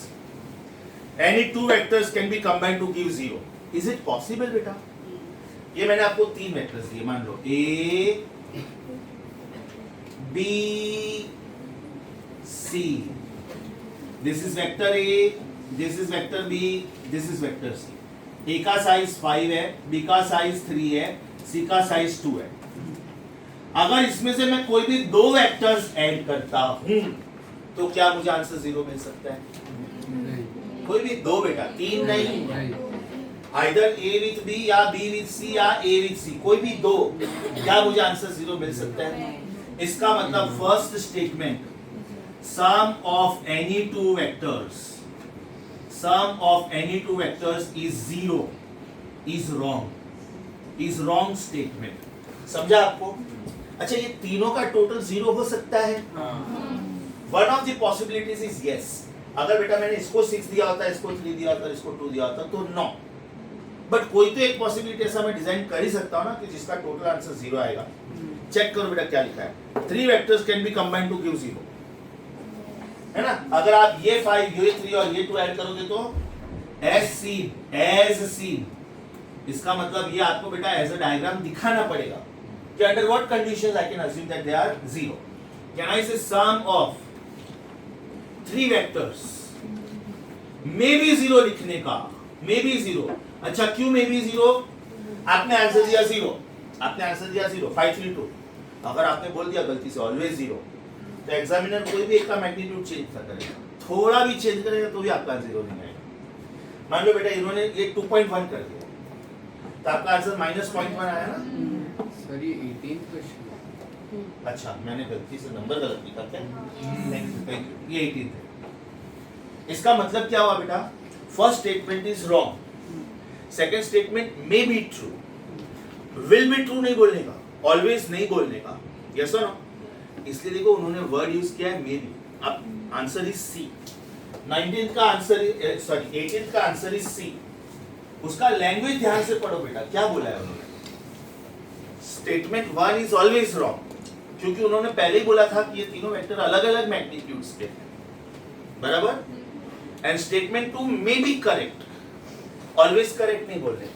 Any two vectors can be combined to give 0. Is it possible बेटा? ये मैंने आपको 3 वेक्टर्स दिए, मान लो A, B, C. This is vector A, this is vector B, this is vector C. A का size 5 है, B का size 3 है, C का साइज 2 है। अगर इसमें से मैं कोई भी 2 वेक्टर्स ऐड करता हूं, तो क्या मुझे आंसर 0 मिल सकता है? कोई भी 2 बेटा, 3 नहीं। आइदर A with B या B with C या A with C, कोई भी 2, क्या मुझे आंसर 0 मिल सकता है? इसका मतलब first statement, sum of any two vectors, sum of any two vectors is 0, is wrong statement। समझा आपको? अच्छा, ये तीनों का टोटल 0 हो सकता है? One of the possibilities is yes। अगर बेटा मैंने इसको 6 दिया होता, इसको 3 दिया होता, इसको 2 दिया होता तो no। बट कोई तो एक पॉसिबिलिटी ऐसा मैं डिजाइन कर ही सकता हूँ ना कि जिसका टोटल आंसर 0 आएगा। चेक करो बेटा क्या लिखा है, 3 vectors can be combined to give 0, है ना? अगर आप ये 5, ये 3 और ये 2 ऐड करोगे तो as seen, इसका मतलब ये आपको बेटा एज अ डायग्राम दिखाना पड़ेगा कि under what conditions I can assume that they are 0। Can I say sum of 3 vectors may be 0 लिखने का, मे बी 0। अच्छा, क्यों मे बी 0? आपने आंसर दिया 0, आपने आंसर दिया 0, 5 3 2। अगर आपने बोल दिया गलती से ऑलवेज 0, तो एग्जामिनर कोई भी एक का मैग्नीट्यूड चेंज करेगा, थोड़ा भी चेंज करेगा तो भी आपका 0 नहीं आएगा। मान लो बेटा इन्होंने ये 2.1 कर दिया, तो आपका आंसर -0.1 आया ना? सर ये 18th क्वेश्चन। अच्छा मैंने गलती से नंबर गलत लिखा क्या? थैंक यू, ये 18 है। इसका मतलब क्या हुआ बेटा? First statement is wrong, second statement may be true, will be true नहीं बोलने का, ऑलवेज नहीं बोलने का, यस और नो? इसलिए देखो उन्होंने वर्ड यूज किया है मे बी। अब आंसर इज सी। 19th का आंसर, सॉरी 18th का आंसर इज सी। उसका लैंग्वेज ध्यान से पढ़ो बेटा, क्या बोला है उन्होंने? स्टेटमेंट 1 इज ऑलवेज रॉन्ग, क्योंकि उन्होंने पहले ही बोला था कि ये तीनों वेक्टर अलग अलग मैग्नीट्यूड्स के हैं, बराबर? And statement 2 may be correct, always correct नहीं बोलने का।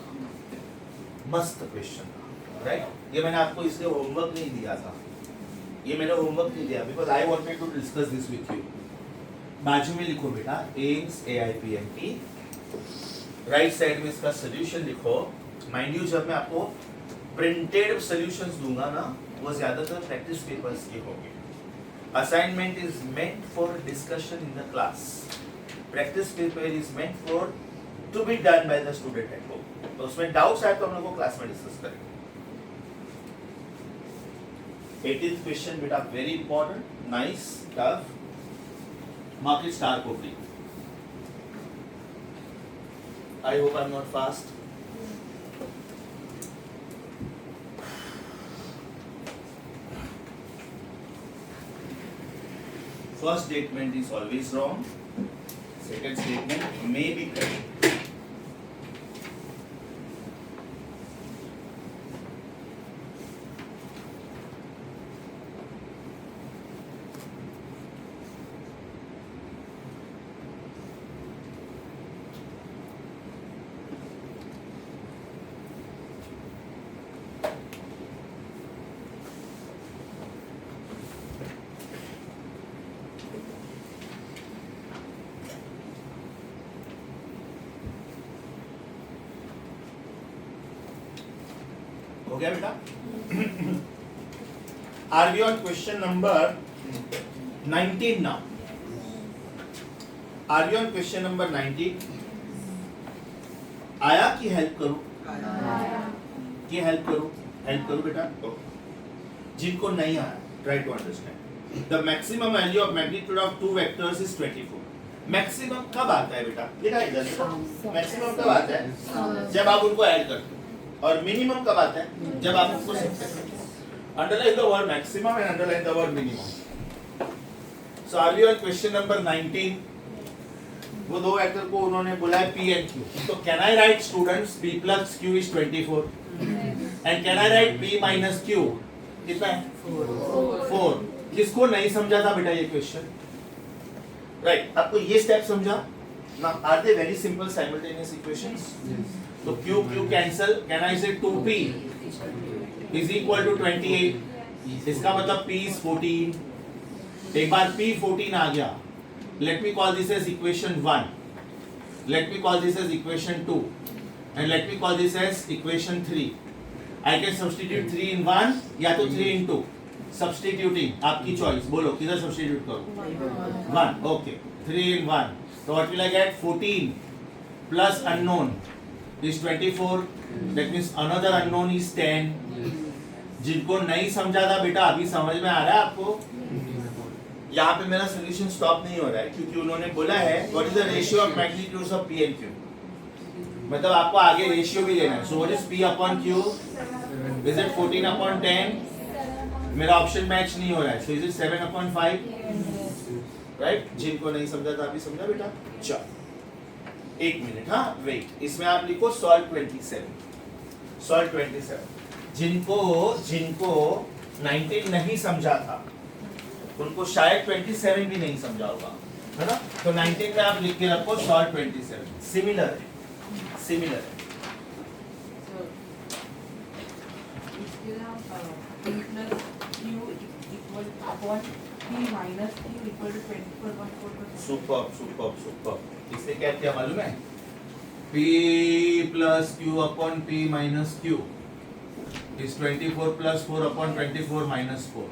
मस्त क्वेश्चन था, राइट? ये मैंने आपको इसलिए होमवर्क नहीं दिया था, ये मैंने होमवर्क नहीं दिया because I wanted to discuss this with you. बाजू में लिखो बेटा एम्स AIPMP, राइट साइड में इसका सोल्यूशन लिखो। माइंड यू जब मैं आपको प्रिंटेड सॉल्यूशंस दूंगा ना, वो ज्यादातर प्रैक्टिस पेपर्स की होगी। Assignment is meant for discussion in the class, practice paper is meant for to be done by the student at home. तो उसमें डाउट्स आए तो हम लोग को क्लास में डिस्कस करेंगे। 18th क्वेश्चन बेटा very important, nice, tough, mark it star copy. I hope I'm not fast. First statement is always wrong. Second statement may be correct. हो गया बेटा? Are we on question number 19 now? Are we on question number 19? आया कि help करूं? कि help करूं बेटा? जिनको नहीं आया try to understand. The maximum value of magnitude of two vectors is 24। Maximum कब आता है बेटा? लिखा है इधर। मैक्सिमम कब आता है? जब आप उनको ऐड करते हो। और मिनिमम कब आता है? जब आप उसको सब्ट्रैक्ट करते हो। Underline the word maximum and underline the word minimum. So are we on question number 19? वो दो वेक्टर को उन्होंने बोला है P and Q। तो can I right students P plus Q is 24 and can I right P minus Q कितना है? 4। किसको नहीं समझा था बेटा ये क्वेश्चन? राइट, आपको ये स्टेप समझा ना? Are they very simple simultaneous equations? तो Q Q cancel, can I say 2P is equal to 28। इसका मतलब P is 14। एक बार P 14 आ गया, let me call this as equation 1, let me call this as equation 2 and let me call this as equation 3। I can substitute 3 in 1 या तो 3 in 2, substituting आपकी choice, बोलो किधर substitute करो? 1, okay, 3 in 1, so what will I get? 14 plus unknown is 24, that means another unknown is 10। जिनको नहीं समझा था बेटा अभी समझ में आ रहा है आपको? यहाँ पे मेरा सोल्यूशन स्टॉप नहीं हो रहा है क्योंकि उन्होंने बोला है what is the ratio of magnitudes of P and Q। मतलब आपको आगे रेशियो भी लेना है। So what is P upon Q? Is it 14 upon 10? मेरा ऑप्शन मैच नहीं हो रहा है, सो इज इट 7 upon 5? राइट? जिनको नहीं समझा था अभी समझा बेटा? चलो एक मिनट, हाँ वेट, इसमें आप लिखो सॉल्व 27। सॉल्व 27। जिनको 19 नहीं समझा था उनको शायद 27 भी नहीं समझा होगा, है ना? तो 19 में आप लिख के रखो सॉल्व 27। सिमिलर है, सिमिलर है। Super super super. इससे क्या किया मालूम है? P plus Q upon P minus Q is 24 plus 4 upon 24 minus 4।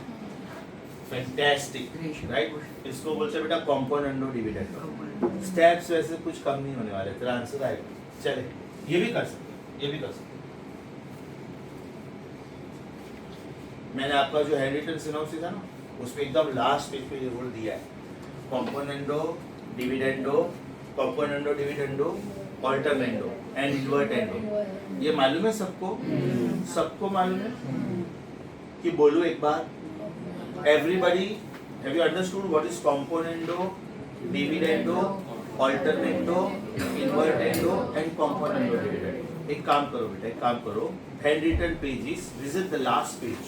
Fantastic, right? इसको बोलते हैं बेटा कॉम्पोनेंट डिविडेंड। स्टेप्स वैसे कुछ कम नहीं होने वाले, तेरा आंसर आएगा। चले, ये भी कर सकते, ये भी कर सकते। मैंने आपका जो हैंड रिटन सिनॉप्सिस है ना, उसमें एकदम लास्ट पेज पे ये रूल दिया है, componendo dividendo alternendo and invertendo. ये मालूम है सबको? सबको मालूम है कि बोलो एक बार, everybody have you understood what is componendo, dividendo, alternendo, invertendo and componendo dividendo? एक काम करो बेटा, एक काम करो, hand written pages, visit the last page,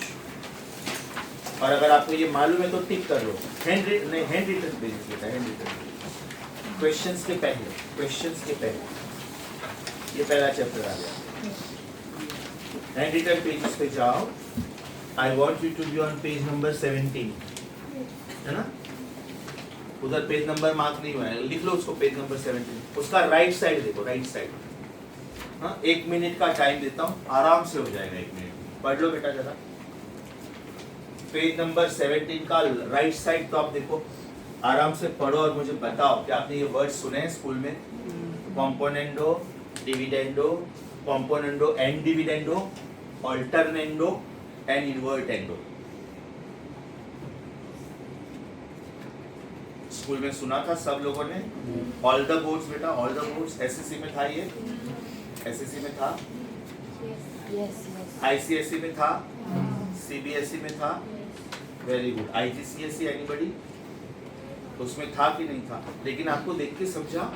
और अगर आपको ये मालूम है तो टिक कर लो। हैंड रिटन पेजेस बेटा, हैंड रिटन पेजेस, क्वेश्चंस के पहले, ये पहला चैप्टर आ गया। हैंड रिटन पेजेस पे जाओ, I want you to be on page number 17, है ना? उधर पेज नंबर मार्क नहीं हुआ है, लिख लो उसको, पेज नंबर 17, उसका राइट साइड देखो, राइट साइड। हाँ, 1 मिनट का टाइम देता हूँ, आराम से हो जाएगा 1 मिनट। पढ़ लो बेटा जरा, पेज नंबर 17 का राइट साइड तो आप देखो, आराम से पढ़ो और मुझे बताओ कि आपने ये वर्ड सुने हैं स्कूल में? Componendo, dividendo, componendo and dividendo, alternendo and invertendo. School में सुना था सब लोगों ने? ऑल द बोर्ड्स बेटा, ऑल द बोर्ड्स, एसएससी में था, ये एसएससी में था, आईसीएसई में था, सीबीएसई में था, वेरी गुड। IGCSE anybody? उसमें था कि नहीं था? लेकिन आपको देख के समझा?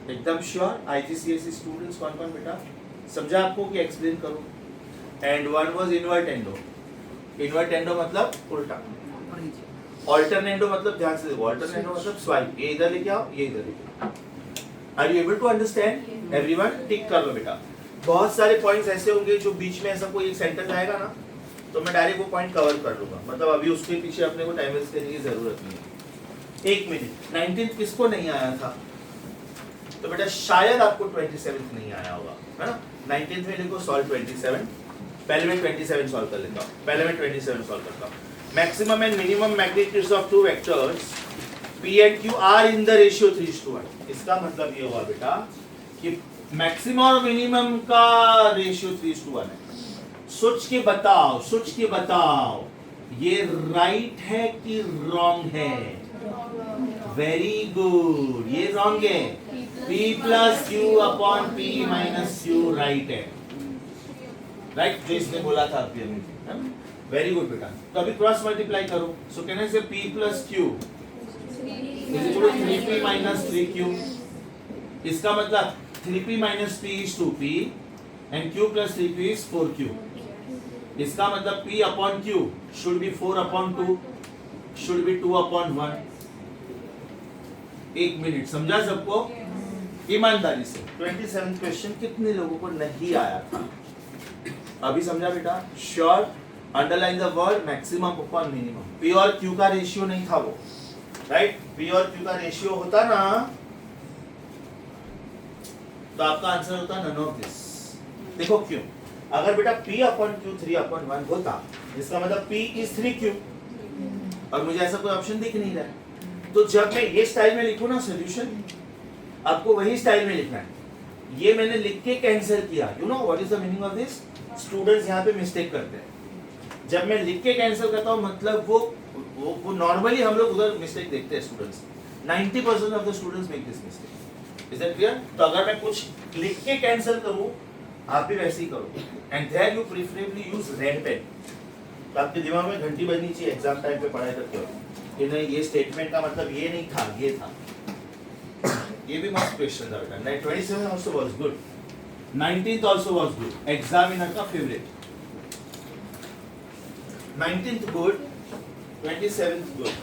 एकदम श्योर? आईजीसीएसई स्टूडेंट्स कौन कौन बेटा? समझा आपको कि एक्सप्लेन करो? And one was invertendo. Invertendo मतलब उल्टा, ऑल्टरनेंडो मतलब, ध्यान से देखो, ऑल्टरनेंडो मतलब स्वाइप, ये इधर लेके आओ, ये इधर लेके आओ। Are you able to understand everyone? Tick कर लो बेटा। बहुत सारे पॉइंट्स ऐसे होंगे जो बीच में ऐसा कोई एक सेंटेंस आएगा ना, तो मैं डायरेक्ट वो पॉइंट कवर कर लूंगा, मतलब अभी उसके पीछे अपने को टाइम वेस्ट करने की जरूरत नहीं है। 1 मिनट, 19th किसको नहीं आया था? तो बेटा शायद आपको 27th नहीं आया होगा, है ना? 19th में लिखो सॉल्व 27, पहले मैं 27 सॉल्व कर लेता हूँ, पहले मैं 27 सॉल्व करता हूँ। Maximum and minimum magnitudes of two vectors P and Q are in the ratio 3:1। इसका मतलब ये हुआ बेटा कि मैक्सिमम और मिनिमम का रेशियो 3:1 है। सोच के बताओ, ये राइट है कि रॉन्ग है? वेरी गुड, ये रॉन्ग है। P plus Q upon P minus Q right है, राइट, जो इसने बोला था अभी अभी। वेरी गुड बेटा। तो अभी क्रॉस मल्टीप्लाई करो, सो कैन आई से P plus Q is equal to 3P minus 3Q। इसका मतलब 3P minus P is 2P and Q plus 3P is 4Q। इसका मतलब P upon Q should be 4 upon 2, should be 2 upon 1। 1 minute, समझा सबको? ईमानदारी से 27th question कितने लोगों को नहीं आया था? अभी समझा बेटा? Sure? Underline the word maximum upon minimum. P और Q का रेशियो नहीं था वो, राइट? P और Q का रेशियो होता ना, तो आपका आंसर होता नन ऑफ दिस। देखो क्यों? अगर बेटा P अपॉन Q 3/1 होता, इसका मतलब P is 3Q, और मुझे ऐसा कोई ऑप्शन दिख नहीं रहा है। तो जब मैं ये स्टाइल में लिखूं ना सॉल्यूशन, आपको वही स्टाइल में लिखना है। ये मैंने लिख के कैंसिल किया, you know what is the meaning of this? Students यहाँ पे मिस्टेक करते हैं। जब मैं लिख के कैंसिल करता हूँ, मतलब वो नॉर्मली हम लोग उधर मिस्टेक देखते हैं students. 90% of the students make this mistake. Is that clear? तो अगर मैं कुछ लिख के कैंसिल करूँ, आप भी वैसे ही करो। And there you preferably use red pen. तो आपके दिमाग में घंटी बजनी चाहिए एग्जाम टाइम पे पढ़ाई करते हो कि नहीं, ये स्टेटमेंट का मतलब ये नहीं था, ये था। ये भी मस्त क्वेश्चन था बेटा। 27 also was good, 19th also was good, examiner का favorite। 19th good, 27th good।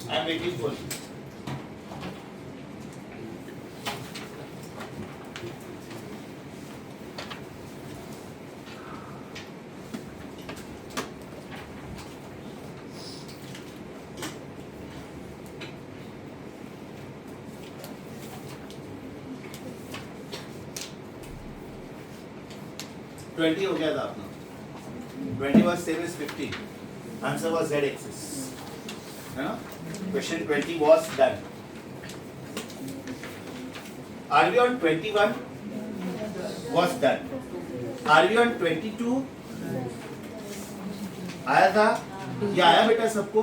I am waiting for you। Twenty हो गया था अपना। 20 was same as 50। Answer was z axis। है ना? Question 20 was done. Are we on 21? Was done. Are we on 22? आया था? ये आया बेटा सबको?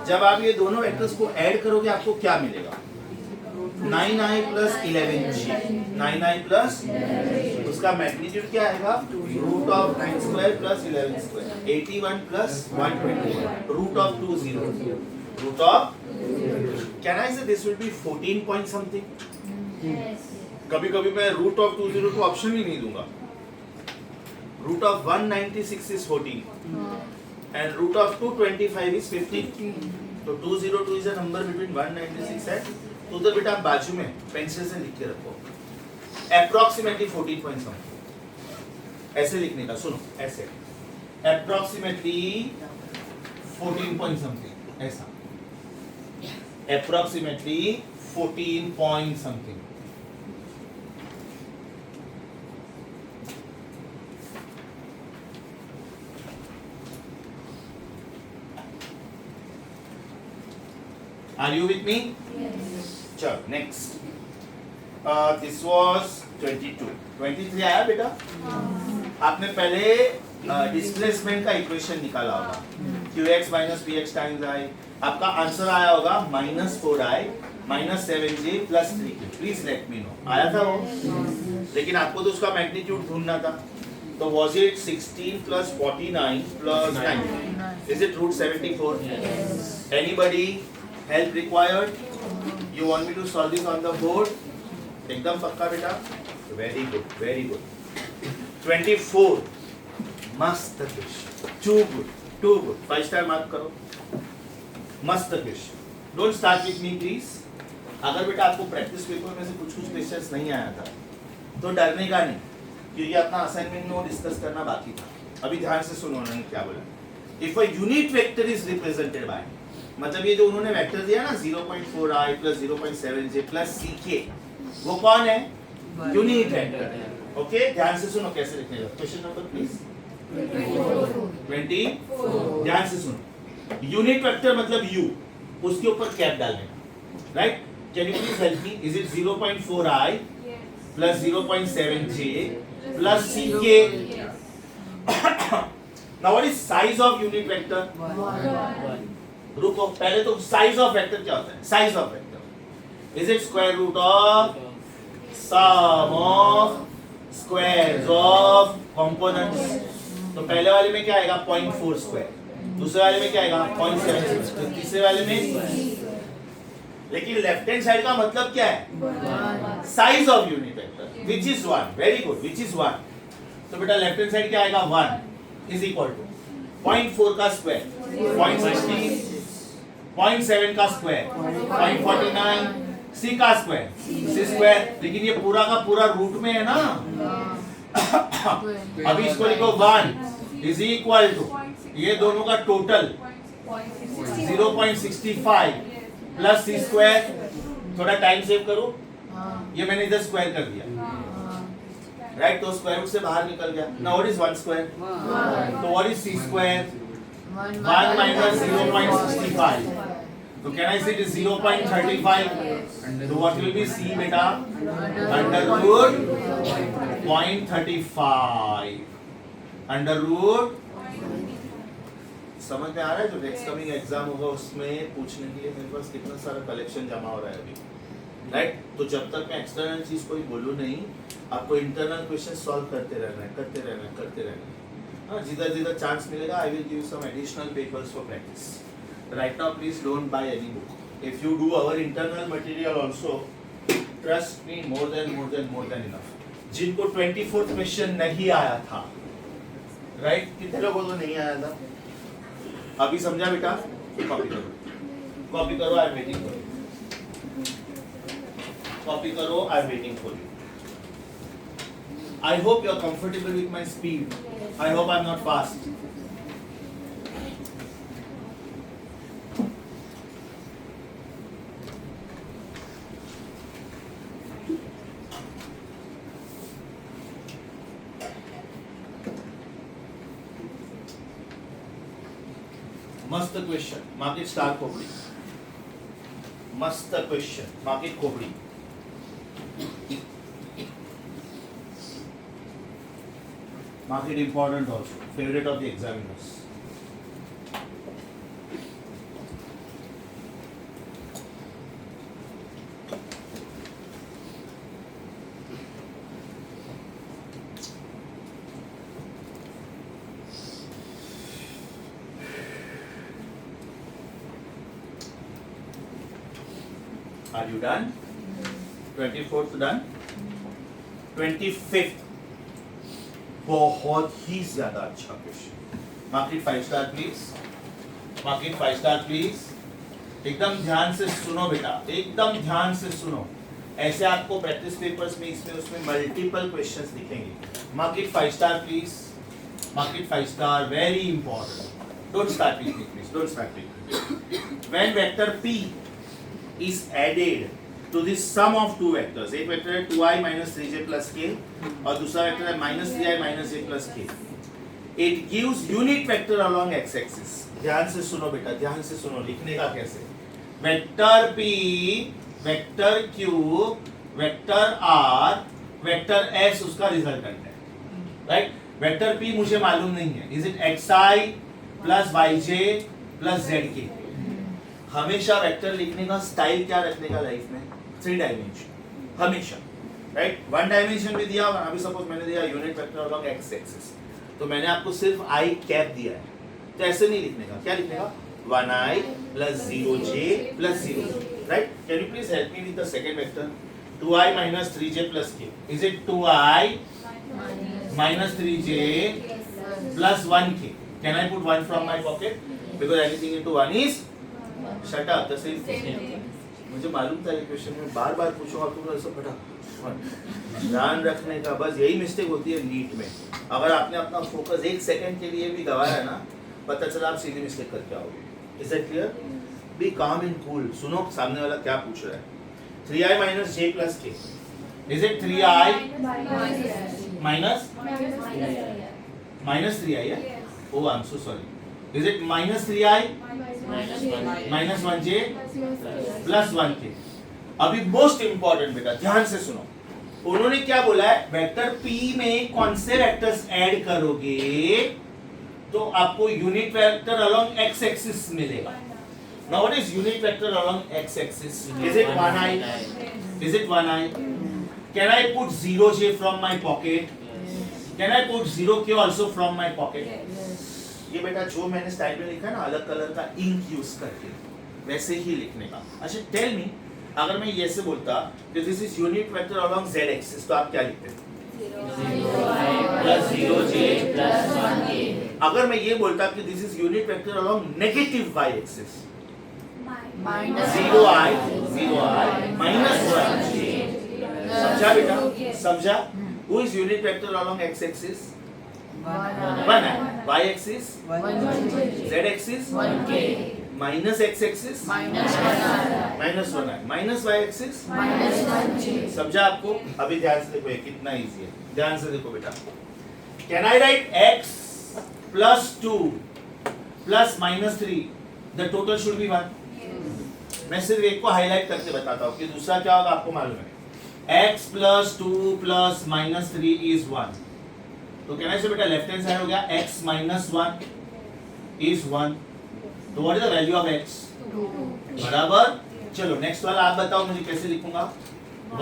जब आप ये दोनों वेक्टर्स को ऐड करोगे आपको क्या मिलेगा? 9i plus 11g. 9i plus उसका मैग्नीट्यूड क्या आएगा? Root of 9 square plus 11 square. 81 plus 121. Root of 20. Root of, can I say this will be 14 point something? कभी कभी मैं रूट ऑफ 20 को ऑप्शन ही नहीं दूंगा. Root of 196 is 14 and root of 225 is 15. तो 202 is a number between 196 and तो उधर बेटा आप बाजू में पेंसिल से लिख के रखो approximately 14 point something. ऐसे लिखने का, सुनो ऐसे approximately 14 point something, ऐसा approximately 14 point something. Are you with me? Yes. चलो next. This was 22. 23 आया बेटा? आपने पहले डिस्प्लेसमेंट का इक्वेशन निकाला होगा. qx minus px times i. आपका आंसर आया होगा -4i minus 7j plus 3k. Please let me know. आया था वो? लेकिन आपको तो उसका मैग्नीट्यूड ढूंढना था. तो was it 16 plus 49 plus 9? Is it root 74? Yes. Anybody? Help required? You want me to solve this on the board? एकदम पक्का बेटा? Very good, very good. 24. मस्त question. Too good, too good. 5 star mark करो. मस्त question. Don't start with me please. अगर बेटा आपको practice paper में से कुछ क्वेश्चंस नहीं आया था, तो डरने का नहीं, क्योंकि अपना असाइनमेंट में डिस्कस करना बाकी था. अभी ध्यान से सुनो उन्होंने क्या बोला. If a unit vector is represented by, मतलब ये जो उन्होंने वेक्टर दिया ना 0.4i plus 0.7j plus ck, वो कौन है? Unit vector. ओके, ध्यान से सुनो कैसे लिखने का. Question number please 24. ध्यान से सुनो. यूनिट वेक्टर मतलब u, उसके ऊपर कैप डालने का. Right? Can you please help me? Is it 0.4i plus 0.7j plus ck? Now what is size of unit vector? 1. रुको, पहले तो साइज ऑफ वेक्टर क्या होता है? Size of vector is it square root of sum of squares of components. तो पहले वाले में क्या आएगा? 0.4 स्क्वायर. दूसरे वाले में क्या आएगा? 0.7. तीसरे वाले में. लेकिन लेफ्ट हैंड साइड का मतलब क्या है? Size of unit vector which is 1. Very good, which is 1. तो बेटा लेफ्ट हैंड साइड क्या आएगा? 1 इज इक्वल टू 0.4 का स्क्वायर 0.16, 0.7 का स्क्वायर 0.49, c का स्क्वायर c स्क्वायर. लेकिन ये पूरा का पूरा रूट में है ना. अभी इसको लिखो 1 इज इक्वल टू ये दोनों का टोटल 0.65 प्लस c स्क्वायर. थोड़ा टाइम सेव करो. ये मैंने इधर स्क्वायर कर दिया. राइट? तो स्क्वायर रूट से बाहर निकल गया. Now what is 1 square? तो what is c square? 1 minus 0.65. So can I say it is 0.35? So what will be c beta? Under root 0.35. Under root. समझ में आ रहा है? जो नेक्स्ट कमिंग एग्जाम होगा उसमें पूछने के लिए मेरे पास कितना सारा कलेक्शन जमा हो रहा है अभी. राइट? तो जब तक मैं एक्सटर्नल चीज कोई बोलूं नहीं, आपको इंटरनल क्वेश्चन सॉल्व करते रहना है, करते रहना है, करते रहना है. जिधर जिधर चांस मिलेगा I will give you some additional papers for practice. Right now please don't buy any book. If you do our internal material also, trust me, more than enough. जिनको 24th क्वेश्चन नहीं आया था, right? कितने लोगों को नहीं आया था? अभी समझा बेटा? कॉपी करो, कॉपी करो. I am waiting for you. Copy करो. I am waiting for you. I hope you are comfortable with my speed. I hope I am not fast. Must the question. Mark it star for please. मस्त question, mark it खोपड़ी. Mark it important also. Favorite of the examiners. Are you done? 24th done? 25th बहुत ही ज्यादा अच्छा question. Mark it 5 star please. Mark it 5 star please. एकदम ध्यान से सुनो बेटा, एकदम ध्यान से सुनो. ऐसे आपको प्रैक्टिस पेपर्स में इसमें उसमें मल्टीपल क्वेश्चंस दिखेंगे. Mark it 5 star please. Mark it 5 star. Very important. Don't start with please. Don't start with. When vector p is added to the sum of two vectors, एक vector है 2i minus 3j plus k और दूसरा vector है minus 3i minus j plus k. It gives unit vector along x-axis. ध्यान से सुनो बेटा, ध्यान से सुनो. लिखने का कैसे? Vector p, vector q, vector r, vector s उसका रिजल्टेंट है. राइट? वेक्टर p मुझे मालूम नहीं है. Is it xi plus yj plus zk? हमेशा वेक्टर लिखने का स्टाइल क्या रखने का लाइफ में? 3 डायमेंशन हमेशा. राइट? 1 डायमेंशन भी दिया. अभी सपोज मैंने दिया unit vector along x axis, तो मैंने आपको सिर्फ आई कैप दिया है. तो ऐसे नहीं लिखने का. क्या लिखने का? 1i plus 0j plus 0. Right? Can you please help me with the second vector? 2i minus 3j plus k. Is it 2i minus 3j plus 1k? Can I put 1 from my pocket? Because anything into 1 is shut up. The same. मुझे मालूम था ये question में बार बार पूछूंगा तुम ऐसा फटा. ध्यान रखने का बस यही मिस्टेक होती है नीट में. अगर आपने अपना फोकस 1 सेकंड के लिए भी गवाया है ना, पता चला आप सीधी मिस्टेक करके आओगे. Is it clear? बी काम एंड कूल. सुनो सामने वाला क्या पूछ रहा है. 3i minus j plus k. Is it 3i minus 3i? Yeah? Oh, I'm so sorry. Is it minus 3i minus 1j plus 1k? अभी मोस्ट इंपॉर्टेंट बेटा, ध्यान से सुनो. उन्होंने क्या बोला है? वेक्टर p में कौन से वेक्टर्स ऐड करोगे तो आपको unit vector along x axis मिलेगा. Now what is unit vector along x axis? Is it 1i? Is it 1i? Can I put 0j from my pocket? Can I put 0k also from my pocket? ये बेटा जो मैंने style में लिखा है ना, अलग कलर का इंक यूज करके, वैसे ही लिखने का. अच्छा टेल मी, अगर मैं ये से बोलता कि this is unit vector along z axis, तो आप क्या लिखते हैं? 0j plus 1k. अगर मैं ये बोलता कि this is unit vector along negative y axis, 0i minus 1j. समझा बेटा? समझा? Who is unit vector along x axis? 1i. Y axis? Z axis? 1k. Minus x axis? minus 1i. Minus y axis? minus 1j. समझा आपको? अभी ध्यान से देखो, ये कितना इजी है. ध्यान से देखो बेटा. Can I write x plus 2 plus minus 3? The total should be 1. मैं सिर्फ एक को हाईलाइट करके बताता हूँ कि दूसरा क्या होगा आपको मालूम है. x plus 2 plus minus 3 is 1. तो कहना है बेटा लेफ्ट हैंड साइड हो गया x minus 1 is 1. तो what is the value of x? 2. बराबर. चलो नेक्स्ट वाला आप बताओ मुझे कैसे लिखूंगा.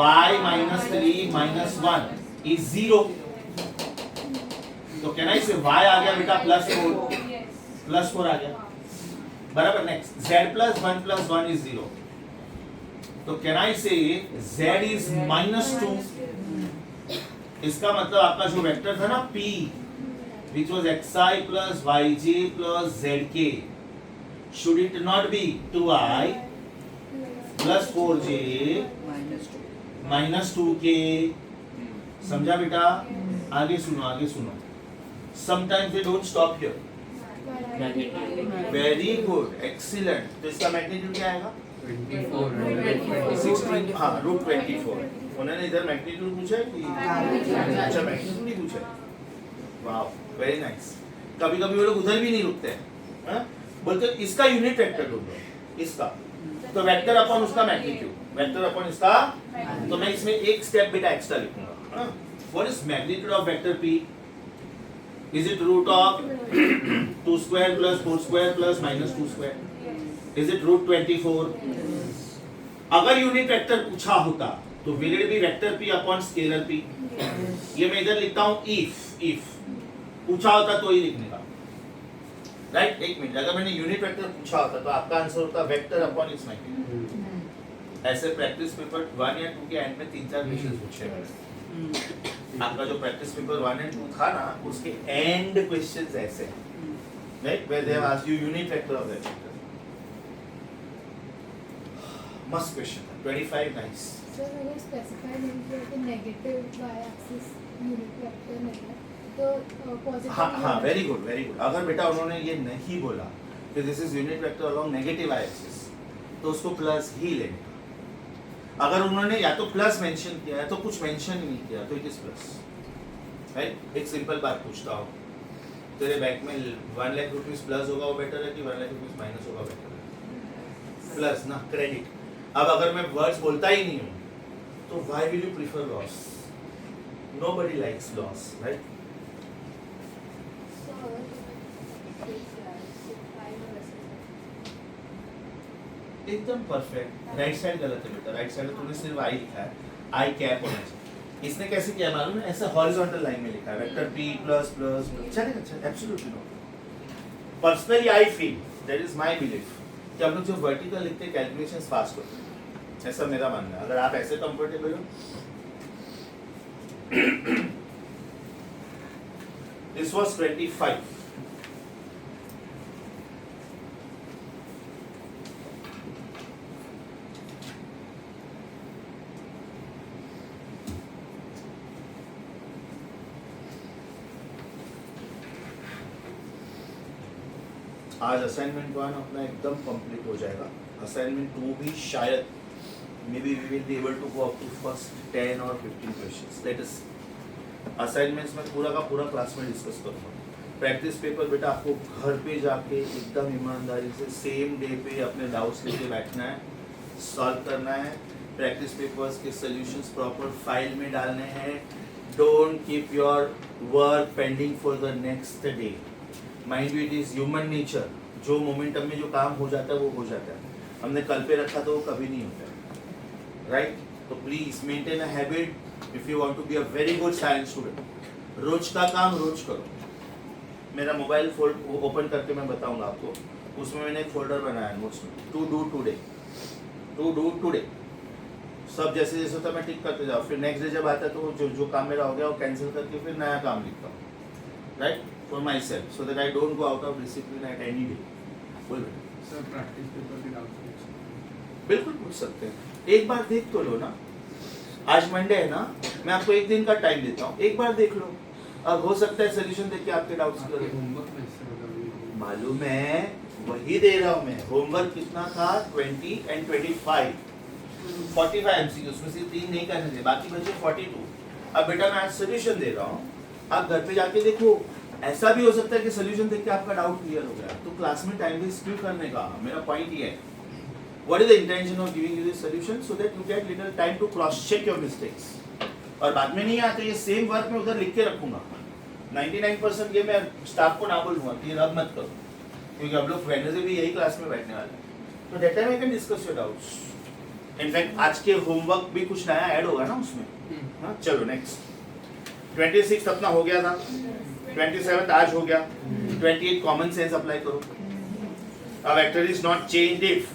y minus 3 minus 1 is 0. तो कहना है y आ गया बेटा प्लस 4 आ गया. बराबर. Next z plus 1 plus 1 is 0. तो कैन आई से z is minus 2. इसका मतलब आपका जो वेक्टर था ना p, which was xi plus yj plus zk, should it not be 2i plus 4j minus 2k? समझा बेटा? आगे सुनो. Sometimes they don't stop here. Very good, excellent. तो इसका मैग्नीट्यूड क्या आएगा? 16. हाँ, √24. उन्होंने इधर मैग्नीट्यूड पूछा है कि अच्छा मैग्नीट्यूड नहीं पूछा. वाह, वेरी नाइस. कभी कभी वो लोग उधर भी नहीं रुकते हैं. बोलते इसका यूनिट वेक्टर ढूंढो. इसका तो वेक्टर अपॉन उसका मैग्नीट्यूड, वेक्टर अपॉन इसका, तो मैं इसमें एक स्टेप बेटा एक्स्ट्रा लिखूंगा। What is magnitude of vector p? Is it root of 2 square plus 4 square plus minus 2 square? Is it root 24? अगर यूनिट वेक्टर पूछा होता तो will it be vector p upon scalar p? ये मैं इधर लिखता हूं इफ पूछा होता तो ही लिखने का, राइट? एक मिनट, अगर मैंने यूनिट वेक्टर पूछा होता तो आपका आंसर होता वेक्टर अपॉन इट्स मैग्नीट्यूड। ऐसे प्रैक्टिस पेपर 1 या 2 के एंड में 3-4 क्वेश्चंस पूछे मैंने। आपका जो प्रैक्टिस पेपर 1 एंड 2 था ना, उसके एंड क्वेश्चंस ऐसे हैं, right? Where they have asked you unit vector of that vector. मस्त क्वेश्चन था, 25 नाइस। सर अगर स्पेसिफाई नहीं किया कि negative Y axis unit vector नहीं है तो पॉजिटिव। हाँ, वेरी गुड वेरी गुड। अगर बेटा उन्होंने ये नहीं बोला कि this is unit vector along negative axis तो उसको प्लस ही लेने का। अगर उन्होंने या तो प्लस मेंशन किया है तो कुछ मेंशन ही नहीं किया तो इट इज प्लस, राइट? एक सिंपल बात पूछता हूँ, तेरे बैंक में 1 लाख रुपीस प्लस होगा वो बेटर है कि 1 लाख रुपीस माइनस होगा बेटर है? प्लस ना, क्रेडिट। अब अगर मैं वर्ड्स बोलता ही नहीं हूँ तो why will you prefer loss? Nobody likes loss, right? एकदम परफेक्ट। राइट साइड गलत है बेटा, राइट साइड तूने सिर्फ आई लिखा है, आई कैप होना चाहिए। इसने कैसे किया मालूम है? ऐसा हॉरिजॉन्टल लाइन में लिखा है वेक्टर p प्लस प्लस चलेगा, अच्छा absolutely no. Personally I feel, that is my belief, कि हम लोग जो वर्टिकल लिखते हैं कैलकुलेशंस फास्ट होते हैं, ऐसा मेरा मानना है। अगर आप ऐसे कंफर्टेबल हो, दिस वाज 25। आज असाइनमेंट 1 अपना एकदम कंप्लीट हो जाएगा। असाइनमेंट 2 भी शायद may be we will be able to go up to first 10 और 15 क्वेश्चंस। लेट अस असाइनमेंट्स में पूरा का पूरा क्लास में डिस्कस करूँगा। प्रैक्टिस पेपर बेटा आपको घर पे जाके एकदम ईमानदारी से सेम डे पे अपने डाउट्स लेके बैठना है, सॉल्व करना है। प्रैक्टिस पेपर्स के सॉल्यूशंस प्रॉपर फाइल में डालने हैं। Don't keep your work pending for the next day. Mind it is human nature, जो मोमेंटम में जो काम हो जाता है वो हो जाता है। हमने कल पे रखा तो वो कभी नहीं होता है, राइट? तो please maintain a habit if you want to be a very good science student. रोज का काम रोज करो। मेरा मोबाइल फोल्ड ओपन करके मैं बताऊंगा आपको, उसमें मैंने एक फोल्डर बनाया नोट्स में, to do today, to do today. सब जैसे जैसे होता है मैं टिक करते जाओ, फिर नेक्स्ट डे जब आता है तो जो काम मेरा हो गया वो कैंसिल करके फिर नया काम लिखता हूँ, right? For myself, so that I don't go out of discipline at any day. बोल बेटा। सर प्रैक्टिस पेपर के डाउट पूछ सकते हैं? बिल्कुल पूछ सकते हैं। एक बार देख तो लो ना। आज मंडे है ना, मैं आपको एक दिन का टाइम देता हूँ, एक बार देख लो। अब हो सकता है सोल्यूशन देख के आपके डाउट्स क्लियर हो। होमवर्क में इससे मतलब मालूम है, वही दे रहा हूँ मैं। होमवर्क कितना था? 20 and 25, 45 MCQ, उसमें से 3 नहीं करने थे, बाकी बचे 42। अब बेटा मैं आज सोल्यूशन दे रहा हूँ, आप घर पे जाके देखो। ऐसा भी हो सकता है कि सोल्यूशन देख के आपका डाउट क्लियर हो गया, तो क्लास में टाइम वेस्ट क्यों करने का? मेरा पॉइंट ये है, what is the intention of giving you this solution, so that you get little time to cross check your mistakes. और बाद में नहीं आते ये सेम वर्क में उधर लिख के रखूंगा। 99% ये मैं स्टाफ को ना बोलूंगा कि रब मत करो, क्योंकि हम लोग वेडनेसडे भी यही क्लास में बैठने वाले हैं, तो that time I can discuss your doubts. In fact आज के होमवर्क भी कुछ नया ऐड होगा ना उसमें। हाँ, चलो नेक्स्ट। 26 अपना हो गया था, 27 आज हो गया, 28 कॉमन सेंस अप्लाई करो। A vector is not changed if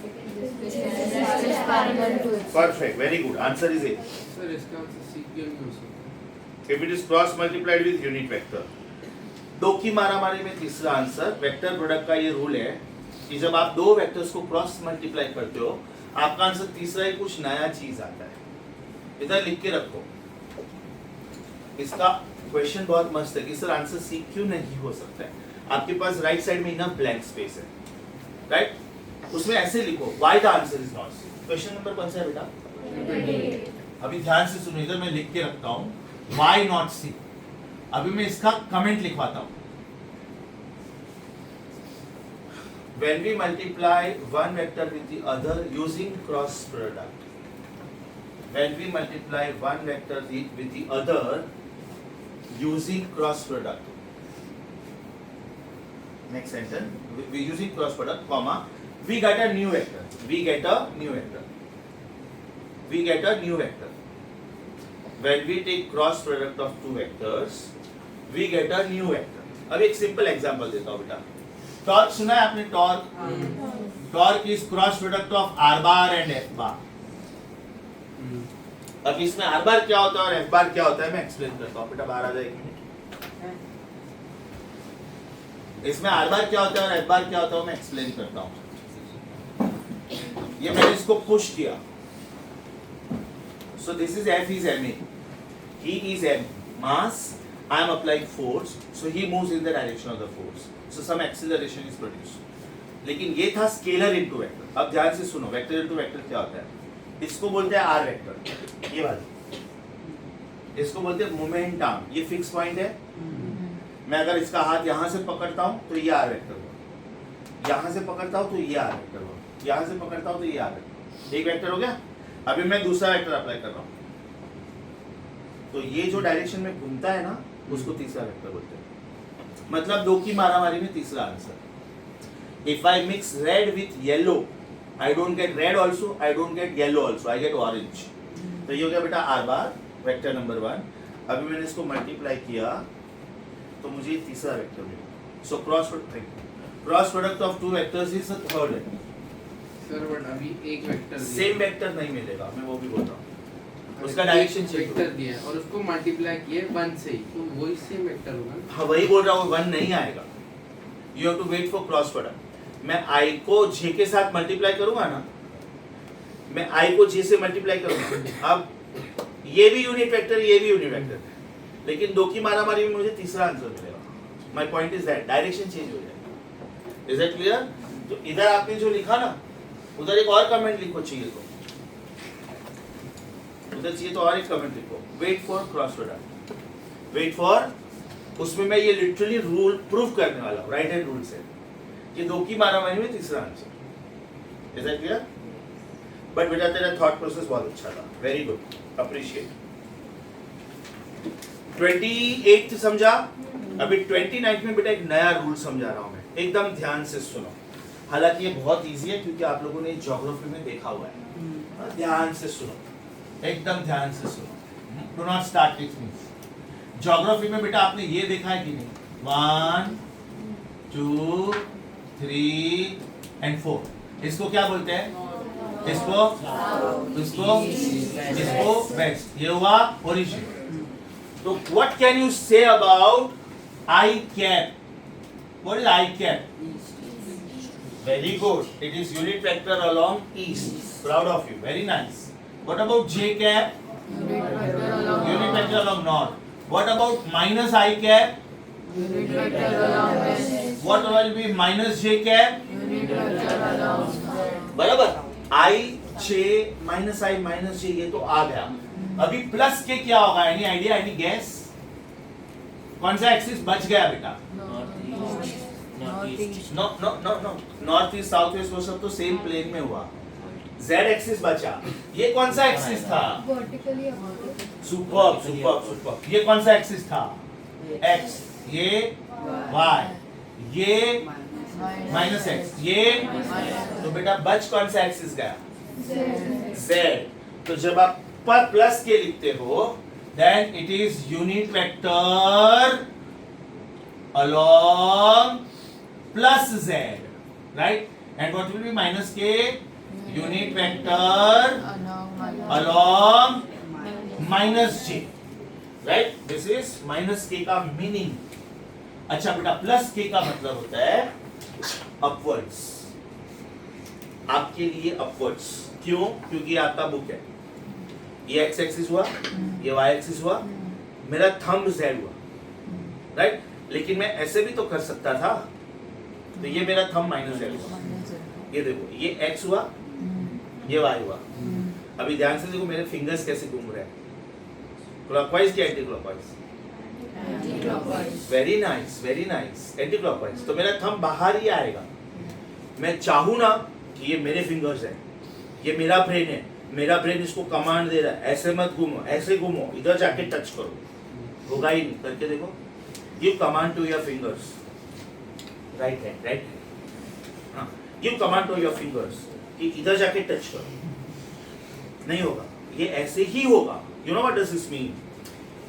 perfect, very good, answer is A. Sir इसका आंसर सीक्वेंस में हो सकता है। If it is cross multiplied with unit vector। दो की मारामारी में तीसरा आंसर। वेक्टर प्रोडक्ट का ये रूल है कि जब आप दो वेक्टर्स को क्रॉस मल्टीप्लाई करते हो, आपका आंसर तीसरा ही कुछ नया चीज आता है। इधर लिख के रखो। इसका क्वेश्चन बहुत मस्त है कि सर आंसर सी क्यों नहीं हो सकता है। आपके पास राइट साइड में इनफ ब्लैंक स्पेस है, राइट? उसमें ऐसे लिखो, why the answer is not C. Question number कौन सा है बेटा? अभी ध्यान से सुनो, इधर मैं लिख के रखता हूँ व्हाई नॉट सी। अभी मैं इसका कमेंट लिखवाता हूँ। when we multiply one vector with the other using cross product, when we multiply one vector with the other using cross product, next sentence, we using cross product, comma, we get a new vector, we get a new vector, we get a new vector. When we take cross product of two vectors, we get a new vector. अब एक simple example देता हूँ बेटा. Torque सुना है आपने? Torque, torque is cross product of are bar and F bar. अब इसमें आर बार क्या होता है और एफ बार क्या होता है मैं एक्सप्लेन करता हूँ. बेटा बाहर आ जाए एक मिनट. इसमें आर बार क्या होता है और एफ बार क्या होता है मैं एक्सप्लेन करता हूँ. ये मैंने इसको पुश किया. So this is F is ma. He is m mass. I am applying force. So he moves in the direction of the force. So some acceleration is produced. लेकिन ये था स्केलर इनटू वेक्टर. अब ध्यान से सुनो, vector into vector क्या होता है? इसको बोलते हैं आर वेक्टर. ये वाला इसको बोलते हैं मोमेंटम. ये फिक्स पॉइंट है. मैं अगर इसका हाथ यहाँ से पकड़ता हूँ तो ये आर वेक्टर हुआ. यहाँ से पकड़ता हूँ तो ये आर वेक्टर हुआ. यहाँ से पकड़ता हूँ तो ये आर वेक्टर. एक वेक्टर हो गया. अभी मैं दूसरा वेक्टर अप्लाई कर रहा हूँ तो ये जो डायरेक्शन में घूमता है ना उसको तीसरा वेक्टर बोलते हैं. मतलब दो की मारामारी में तीसरा answer. If I mix red with yellow I don't get red also, I don't get yellow also, I get orange. तो ये हो गया बेटा आर बार, वेक्टर नंबर 1. अभी मैंने इसको मल्टीप्लाई किया तो मुझे तीसरा वेक्टर मिला. So cross product of two vectors is the third vector. Sir but अभी एक वेक्टर सेम वेक्टर नहीं मिलेगा, मैं वो भी बोल रहा हूँ. उसका डायरेक्शन चेंज वेक्टर दिया है और उसको मल्टीप्लाई किया 1 से ही, तो वही सेम वेक्टर होगा. हाँ वही बोल रहा हूँ. 1 नहीं आएगा. You have to wait for cross product. मैं i को j के साथ मल्टीप्लाई करूंगा ना, मैं i को j से मल्टीप्लाई करूंगा. अब ये भी यूनिट वेक्टर, ये भी यूनिट वेक्टर, लेकिन दो की मारामारी में मुझे तीसरा आंसर मिलेगा. My point is that direction change हो जाएगा. Is it clear? तो इधर आपने जो लिखा ना उधर एक और कमेंट लिखो. चाहिए तो उधर चाहिए तो और एक कमेंट लिखो. Wait for cross product. Wait for, उसमें मैं ये लिटरली रूल प्रूव करने वाला हूँ. राइट हैंड रूल से ये दो की मारामारी में तीसरा answer. Is that clear? But बेटा तेरा थॉट प्रोसेस बहुत अच्छा था. Very good, appreciate. 28 समझा. अभी 29 में बेटा एक नया रूल समझा रहा हूँ मैं. एकदम ध्यान से सुनो. हालांकि ये बहुत इजी है क्योंकि आप लोगों ने ज्योग्राफी में देखा हुआ है. ध्यान से सुनो, एकदम ध्यान से सुनो. Do not start with me. Geography में बेटा आपने ये देखा है कि नहीं? 1 2 3 एंड 4. इसको क्या बोलते हैं? इसको वेस्ट. ये हुआ ओरिजिन. तो what can you say about I cap? What is I cap? Very good. It is unit vector along east. Proud of you. Very nice. What about j cap? Unit vector along north. What about minus I cap? Unit vector along west. What will be minus j cap? Unit vector along south. बराबर. I j minus I minus j ये तो आ गया. अभी plus के क्या होगा? Any idea? Any guess? कौन सा एक्सिस बच गया बेटा? No no no no. North east south west वो सब तो सेम प्लेन में हुआ. जेड एक्सिस बचा. ये कौन सा एक्सिस था? Vertically upward. Superb superb superb. ये कौन सा एक्सिस था? एक्स. ये वाई. ये माइनस एक्स. ये तो बेटा बच कौन सा एक्सिस गया? जेड. तो जब आप पर प्लस के लिखते हो then it is unit vector along plus z, right? And what will be minus k? Unit vector along minus j, right? This is minus k का meaning. अच्छा बेटा प्लस k का मतलब होता है upwards. आपके लिए upwards. क्यों? क्योंकि आपका बुक है. ये x एक्सिस हुआ, ये y एक्सिस हुआ, मेरा थंब z हुआ, राइट? लेकिन मैं ऐसे भी तो कर सकता था. तो ये मेरा थंब माइनस z हुआ. ये देखो ये x हुआ, ये y हुआ. अभी ध्यान से देखो मेरे फिंगर्स कैसे घूम रहे हैं. क्लॉकवाइज या anti clockwise? Very nice, very nice. Anti clockwise. तो मेरा थंब बाहर ही आएगा. मैं चाहूँ ना कि ये मेरे फिंगर्स है, ये मेरा ब्रेन है, मेरा ब्रेन इसको कमांड दे रहा है, ऐसे मत घूमो, ऐसे घूमो, इधर जाके टच करो, होगा ही नहीं। करके देखो, give command to your fingers, right hand, right hand, हाँ, give command to your fingers कि इधर जाके टच करो, नहीं होगा, ये ऐसे ही होगा। You know what does this mean?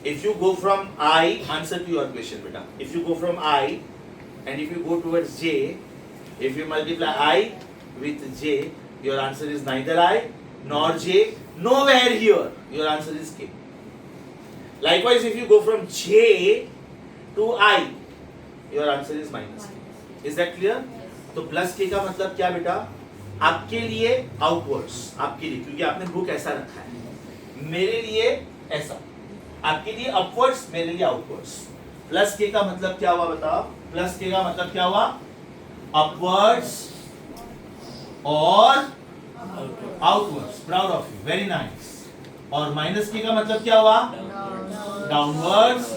If you go from I, answer to your question, beta. If you go from I, and if you go towards J, if you multiply I with J, your answer is neither I nor J, nowhere here. Your answer is K. Likewise, if you go from J to I, your answer is minus K. Is that clear? तो plus K का मतलब क्या बेटा? आपके लिए outwards, आपके लिए, क्योंकि आपने बुक ऐसा रखा है, मेरे लिए ऐसा, आपके लिए अपवर्ड्स, मेरे लिए आउटवर्ड्स। प्लस के का मतलब क्या हुआ बताओ? प्लस के का मतलब क्या हुआ? अपवर्ड्स और outwards. Proud of you, very nice. और माइनस के का मतलब क्या हुआ? डाउनवर्ड्स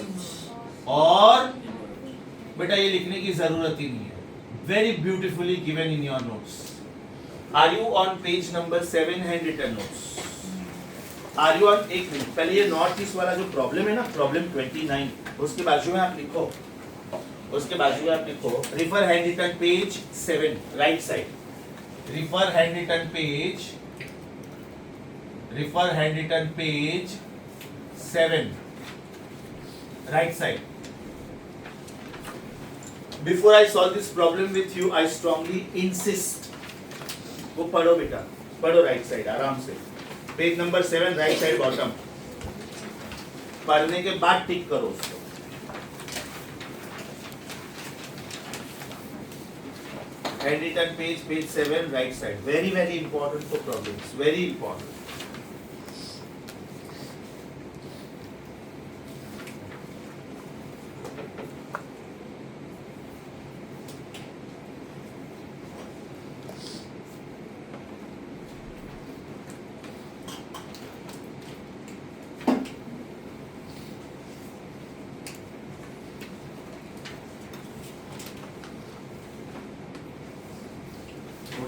और, बेटा ये लिखने की जरूरत ही नहीं है, very beautifully given in your notes. Are you on page number 7 hand written notes? Are you on, एक मिनट, पहले ये नॉर्थ ईस्ट वाला जो प्रॉब्लम है ना, प्रॉब्लम 29, उसके बाजू में आप लिखो, उसके बाजू में आप लिखो, refer hand written page 7, right side, refer hand written page, refer hand written page 7, right side. Before I solve this problem with you, I strongly insist, वो पढ़ो बेटा, पढ़ो राइट साइड आराम से, page number 7 right side bottom, पढ़ने के बाद tick करो उसको। Hand written page, page 7 right side, very very important for problems, very important.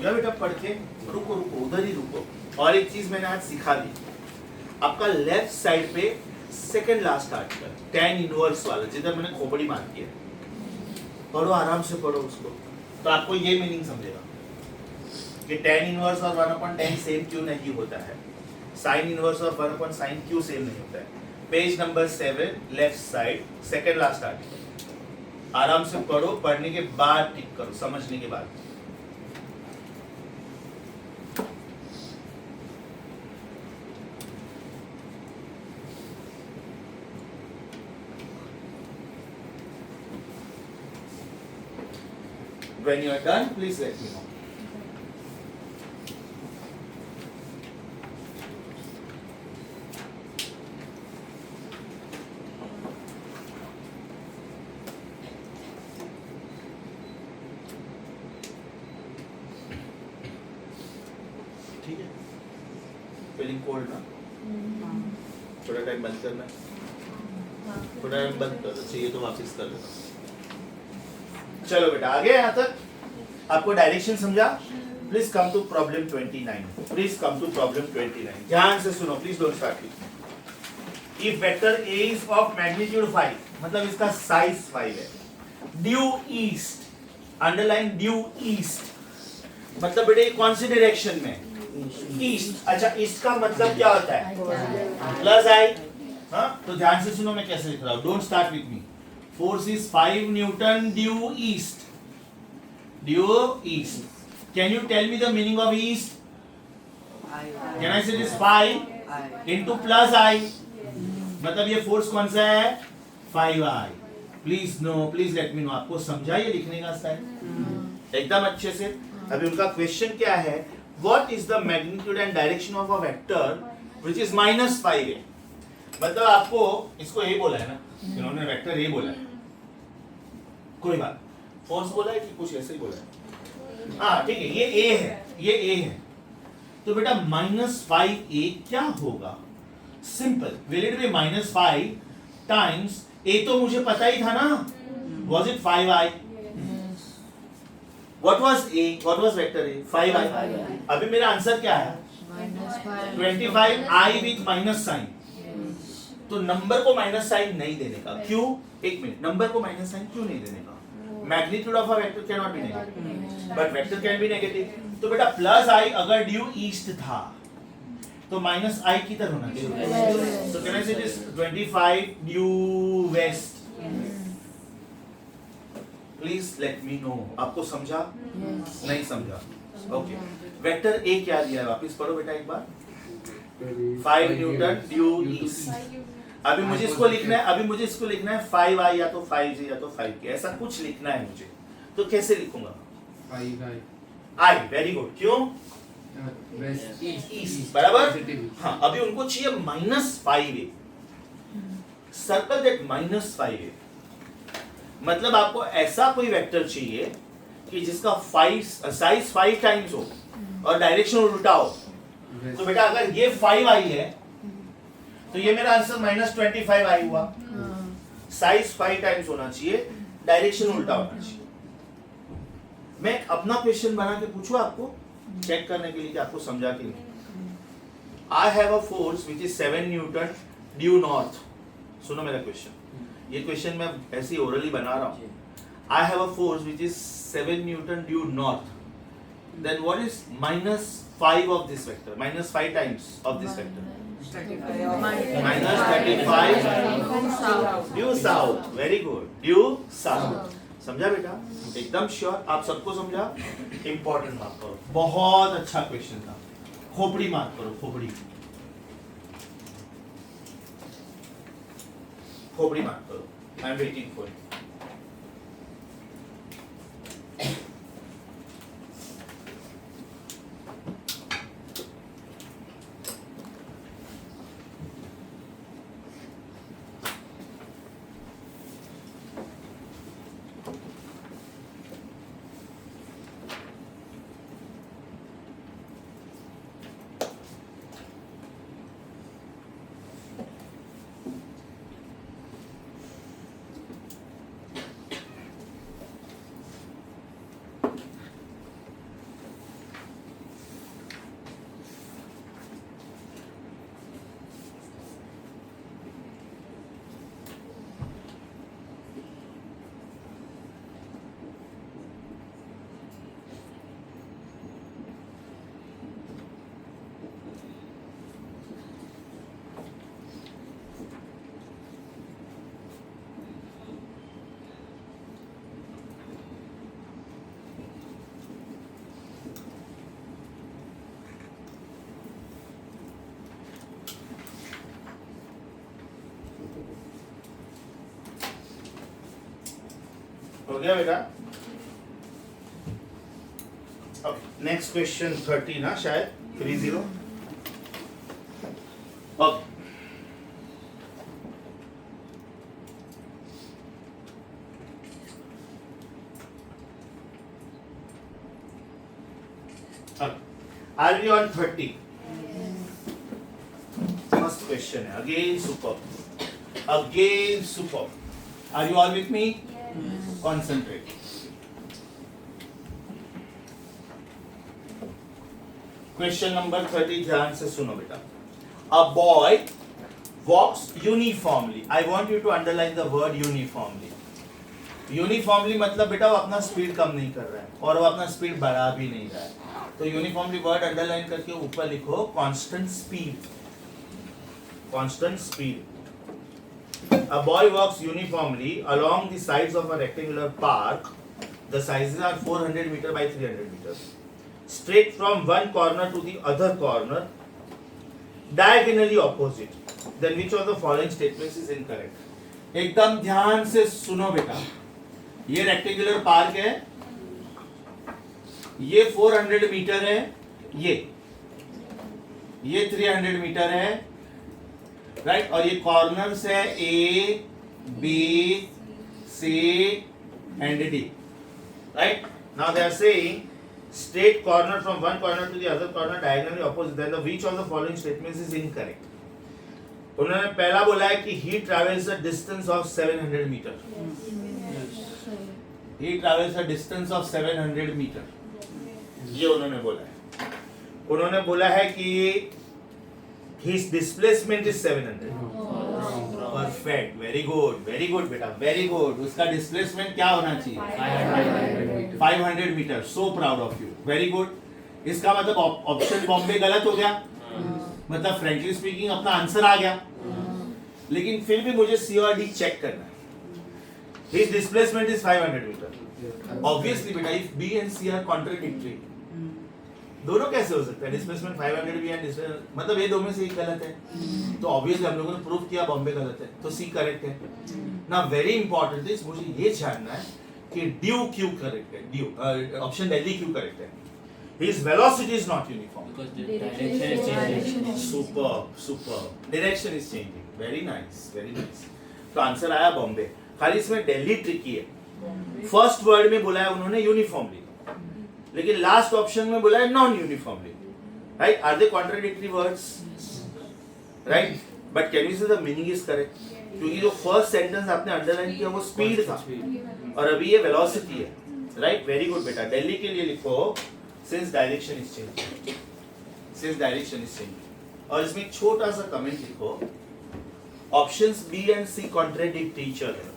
बेटा पढ़ के रुको रुको, उधर ही रुको। और एक चीज मैंने आज सिखा दी, आपका लेफ्ट साइड पे second last article, tan inverse वाला, जिधर मैंने खोपड़ी मार्क किया, पढ़ो आराम से पढ़ो उसको, तो आपको ये मीनिंग समझेगा कि tan इनवर्स और 1/tan सेम क्यों नहीं होता है, sin इनवर्स और 1/sin क्यों सेम नहीं होता है। Page number 7 left side second last article, आराम से पढ़ो, पढ़ने के बाद टिक करो, समझने के बाद। When you are done, please let me know. ठीक है? Feeling cold ना? थोड़ा टाइम बंद करना, थोड़ा टाइम बंद कर दो, चाहिए तो वापस कर लेना। चलो बेटा आगे, यहाँ तक आपको डायरेक्शन समझा? Please come to problem 29, please come to problem 29, ध्यान से सुनो, please don't start. If vector A is of magnitude 5, मतलब इसका साइज 5 है, due east, underline due east, मतलब बेटे कौन सी डायरेक्शन में? ईस्ट। अच्छा, ईस्ट का मतलब क्या होता है? Plus I. हाँ, तो ध्यान से सुनो मैं कैसे लिख रहा हूँ, don't start with me. Force is 5 Newton due east. Due east. Can you tell me the meaning of east? Can I say this 5 into plus I? मतलब ये फोर्स कौन सा है? 5I. Please no, please let me know. आपको समझा ये लिखने का स्टाइल एकदम अच्छे से। अभी उनका क्वेश्चन क्या है? What is the magnitude and direction of a vector which is -5 है? मतलब आपको इसको ये बोला है ना, इन्होंने वेक्टर ए बोला है, कोई बात, फोर्स बोला है कि कुछ ऐसे ही बोला है, हाँ ठीक है, ये ए है, ये ए है, तो बेटा -5a क्या होगा? Simple, will it be -5 times A, तो मुझे पता ही था ना, was it 5i? What was A, what was vector A, 5i. अभी मेरा आंसर क्या है? 25i with minus sign. तो नंबर को माइनस साइन नहीं देने का. क्यों? एक मिनट, नंबर को माइनस साइन क्यों नहीं देने का? Magnitude of a vector can not be negative, but vector can be negative. तो बेटा प्लस आई अगर ड्यू ईस्ट था तो माइनस आई किधर होना चाहिए? तो can I say this 25 due west. Please let me know. आपको समझा? नहीं समझा? ओके. वेक्टर ए क्या दिया है? वापस पढ़ो बेटा एक बार. 5 न्यूटन ड्यू ईस्ट. अभी मुझे इसको लिखना है, 5i या तो 5j या तो 5k, ऐसा कुछ लिखना है मुझे. तो कैसे लिखूंगा? 5i. आई. Very good. क्यों? West east. बराबर. हाँ, अभी उनको चाहिए -5a. Circle that -5a. मतलब आपको ऐसा कोई वेक्टर चाहिए कि जिसका साइज 5 टाइम्स हो और डायरेक्शन उल्टा हो. तो बेटा अगर ये 5i है तो ये मेरा आंसर -25i हुआ. साइज 5 टाइम्स होना चाहिए, डायरेक्शन उल्टा होना चाहिए. मैं एक अपना क्वेश्चन बना के पूछूं आपको, चेक करने के लिए कि आपको समझा कि नहीं. आई have a force which is 7 newton due north. सुनो मेरा क्वेश्चन. ये क्वेश्चन मैं ऐसे ही ओरली बना रहा हूं. I have a force which is 7 newton due north. Then what is -5 of this vector? -5 times of this vector. -35 due south. Very good. Due south. समझा बेटा? एकदम श्योर. आप सबको समझा? इंपॉर्टेंट मार्क करो. बहुत अच्छा क्वेश्चन था. खोपड़ी मार्क करो. खोपड़ी मार्क करो. I am waiting for it. हो गया बेटा? ओके. नेक्स्ट क्वेश्चन 30 ना शायद 30. Okay. Are we on 30? First question है. Again superb. Are you all with me? Concentrate. Question number 30 ध्यान से सुनो बेटा. A boy walks uniformly. I want you to underline the word uniformly. Uniformly मतलब बेटा वो अपना स्पीड कम नहीं कर रहा है और वो अपना स्पीड बढ़ा भी नहीं रहा है. तो यूनिफॉर्मली वर्ड अंडरलाइन करके ऊपर लिखो constant speed. A boy walks uniformly along the sides of a rectangular park. The sizes are 400 meter by 300 meters. Straight from one corner to the other corner, diagonally opposite. Then which of the following statements is incorrect? एकदम ध्यान से सुनो बेटा. ये rectangular park है, ये 400 metre है, ये 300 मीटर है, राइट. और ये कॉर्नर्स है A, B, C and D, right. Now they are saying straight corner from one corner to the other corner diagonally opposite. Then the which of the following statements is incorrect? उन्होंने पहला बोला है कि he travels a distance of 700 meter. he travels a distance of 700 metre, ये उन्होंने बोला है। उन्होंने बोला है कि his displacement is 700। Perfect, very good बेटा, वेरी गुड। उसका डिस्प्लेसमेंट क्या होना चाहिए? 500 metre. So proud of you, very good. इसका मतलब ऑप्शन बॉम्बे गलत हो गया, मतलब फ्रेंकली स्पीकिंग अपना आंसर आ गया, लेकिन फिर भी मुझे सी और डी चेक करना है। His displacement is 500 metre. Obviously बेटा, if B and C are contradictory, दोनों कैसे हो सकता है? डिस्प्लेसमेंट 500 भी है, मतलब ये दो में से एक गलत है, तो ऑब्वियसली हम लोगों ने प्रूव किया बॉम्बे गलत है, तो सी करेक्ट है ना। वेरी इंपॉर्टेंट इज, मुझे ये जानना है कि ड्यू क्यों करेक्ट है, ड्यू ऑप्शन दिल्ली क्यों करेक्ट है? His velocity is not uniform, super direction is changing. Very nice, very nice. तो आंसर आया बॉम्बे। खाली इसमें दिल्ली ट्रिकी है। फर्स्ट वर्ड में बोला है उन्होंने यूनिफॉर्मली, लेकिन लास्ट ऑप्शन में बोला है non uniformly, right? Are they contradictory words, right? But can you say the meaning is correct, क्योंकि जो फर्स्ट सेंटेंस आपने अंडरलाइन किया वो स्पीड था और अभी ये वेलोसिटी है, राइट? वेरी गुड बेटा। दिल्ली के लिए लिखो since direction is changing, since direction is changing. और इसमें एक छोटा सा कमेंट लिखो, options B and C contradict each other.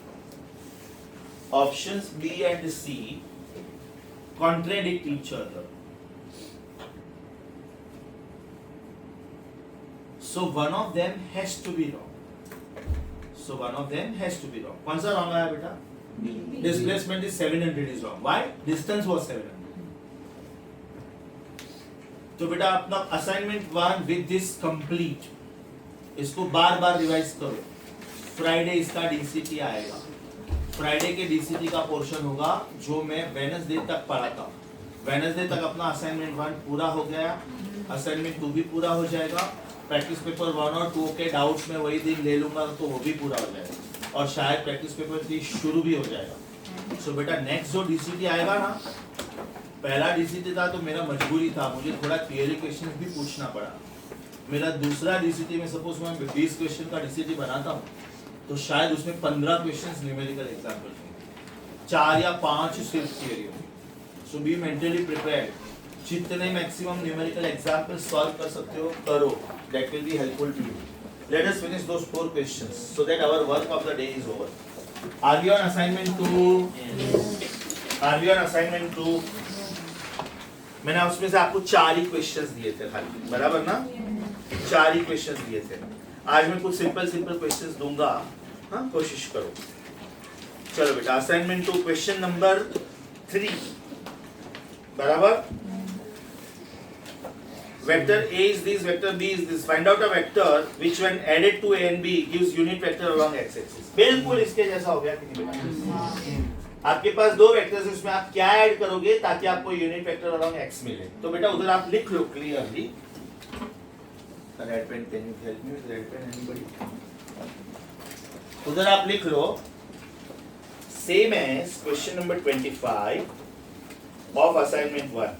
Options B and C contradict each other. So one of them has to be wrong. So one of them has to be wrong. कौन सा wrong आया बेटा? Displacement is 700 is wrong. Why? Distance was 700. तो बेटा अपना assignment 1 with this complete, इसको बार बार revise करो। Friday इसका DCT आएगा, फ्राइडे के डीसीटी का पोर्शन होगा जो मैं वेडनेसडे तक पढ़ा था। वेडनेसडे तक अपना असाइनमेंट 1 पूरा हो गया, असाइनमेंट 2 भी पूरा हो जाएगा, प्रैक्टिस पेपर 1 और 2 के डाउट्स में वही दिन ले लूंगा तो वो भी पूरा हो जाएगा, और शायद प्रैक्टिस पेपर 3 शुरू भी हो जाएगा। सो बेटा नेक्स्ट जो डीसीटी आएगा ना, पहला डीसीटी था तो मेरा मजबूरी था, मुझे थोड़ा थियरी क्वेश्चन भी पूछना पड़ा। मेरा दूसरा डीसीटी में सपोज मैं 20 क्वेश्चन का डीसीटी बनाता हूँ तो शायद उसमें 15 क्वेश्चंस न्यूमेरिकल एग्जांपल होंगे, 4 या 5 सिर्फ थियरी होंगे। सो बी मेंटली प्रिपेयर्ड, जितने मैक्सिमम न्यूमेरिकल एग्जांपल सॉल्व कर सकते हो करो, that will be helpful to you. Let us finish those 4 questions so that our work of the day is over. Are we on assignment 2? Are we on assignment 2? मैंने उसमें से आपको 4 ही questions दिए थे खाली, बराबर ना? 4 ही क्वेश्चंस दिए थे। आज मैं कुछ सिंपल क्वेश्चंस दूंगा, हाँ कोशिश करो। चलो बेटा असाइनमेंट 2 क्वेश्चन नंबर 3, बराबर। Vector A is this, vector B is this. Find out a vector which when added to A and B gives unit vector along x-axis. बिल्कुल इसके जैसा हो गया कि नहीं बेटा? आपके पास 2 वेक्टर्स, उसमें आप क्या ऐड करोगे ताकि आपको यूनिट वेक्टर along x मिले? तो बेटा उधर आप लिख लो clearly. Red pen, can you help me with red pen? Anybody? उधर आप लिख लो same as question number 25 of assignment 1.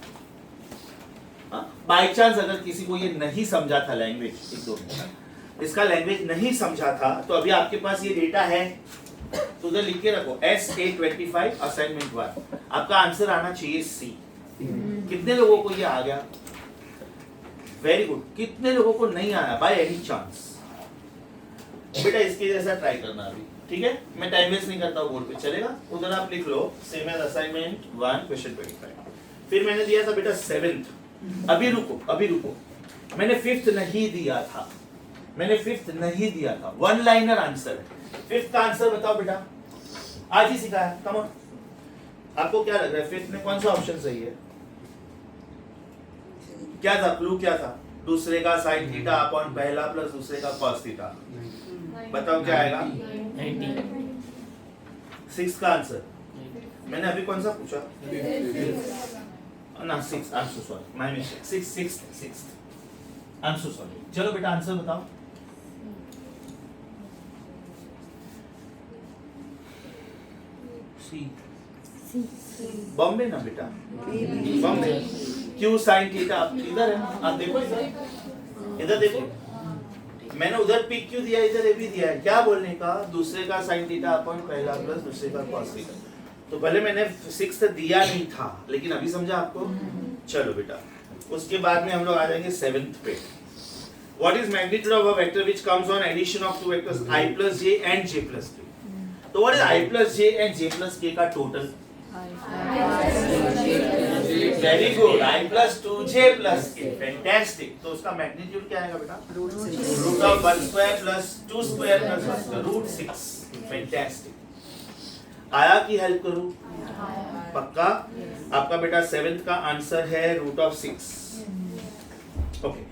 By chance अगर किसी को ये नहीं समझा था लैंग्वेज, एक दो मिनट इसका लैंग्वेज नहीं समझा था, तो अभी आपके पास ये डेटा है तो उधर लिख के रखो SA25 असाइनमेंट 1। आपका आंसर आना चाहिए C। कितने लोगों को ये आ गया? Very good. कितने लोगों को नहीं आया बाय एनी चांस? बेटा इसके जैसा ट्राई करना अभी, ठीक है? मैं टाइम वेस्ट नहीं करता हूँ, बोर्ड पे चलेगा। उधर आप लिख लो सेम एज असाइनमेंट 1 क्वेश्चन 25। फिर मैंने दिया था बेटा 7th। अभी रुको, मैंने 5th नहीं दिया था, मैंने 5th नहीं दिया था। 1 लाइनर आंसर है। 5th का आंसर बताओ बेटा, आज ही सिखाया। कम ऑन, आपको क्या लग रहा है 5th में कौन सा ऑप्शन सही है? क्या था क्लू? क्या था? दूसरे का साइन थीटा अपॉन पहला प्लस दूसरे का कॉस थीटा। बताओ क्या आएगा? 6 का आंसर मैंने अभी कौन सा पूछा ना? 6। I am so sorry, my mistake. 6 I am so sorry. चलो बेटा आंसर बताओ। सी। बॉम्बे ना बेटा, बॉम्बे। क्यू साइन थीटा इधर है, आप देखो इधर देखो, मैंने उधर पी क्यू दिया, इधर ए भी दिया है। क्या बोलने का? दूसरे का साइन थीटा अपन पहला प्लस दूसरे का कॉस थीटा। तो भले मैंने 6 दिया नहीं था, लेकिन अभी समझा आपको। चलो बेटा, उसके बाद में हम लोग आ जाएंगे 7th पे। What is magnitude of a vector which comes on addition of two vectors I plus j and j plus k? तो what is I plus j and j plus k का टोटल? Very good, I plus 2j plus k, fantastic. तो उसका magnitude क्या आएगा बेटा? Root of 1 square plus 2 square plus 1 square, root 6। Fantastic. आया कि हेल्प करूं? पक्का? आपका बेटा 7th का आंसर है रूट ऑफ 6। ओके,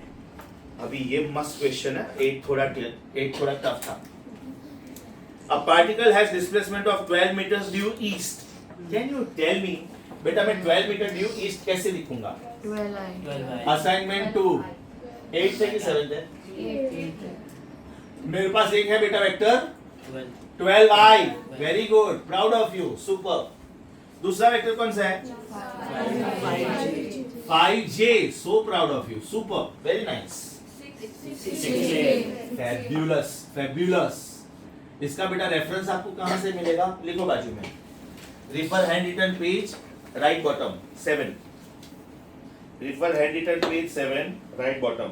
अभी ये मस्त क्वेश्चन है। 8 थोड़ा टफ था। A particle has displacement of 12 meters due east. Can you tell me, बेटा मैं 12 मीटर ड्यू ईस्ट कैसे लिखूंगा? असाइनमेंट 2 8 से कि 7 है? मेरे पास एक है बेटा vector 12i। Very good, proud of you, super. दूसरा वेक्टर कौन सा है? 5j, so proud of you, super, very nice. Fabulous, fabulous. इसका बेटा रेफरेंस आपको कहां से मिलेगा? लिखो बाजू में, refer hand written page right bottom 7। Refer hand written page 7 right bottom.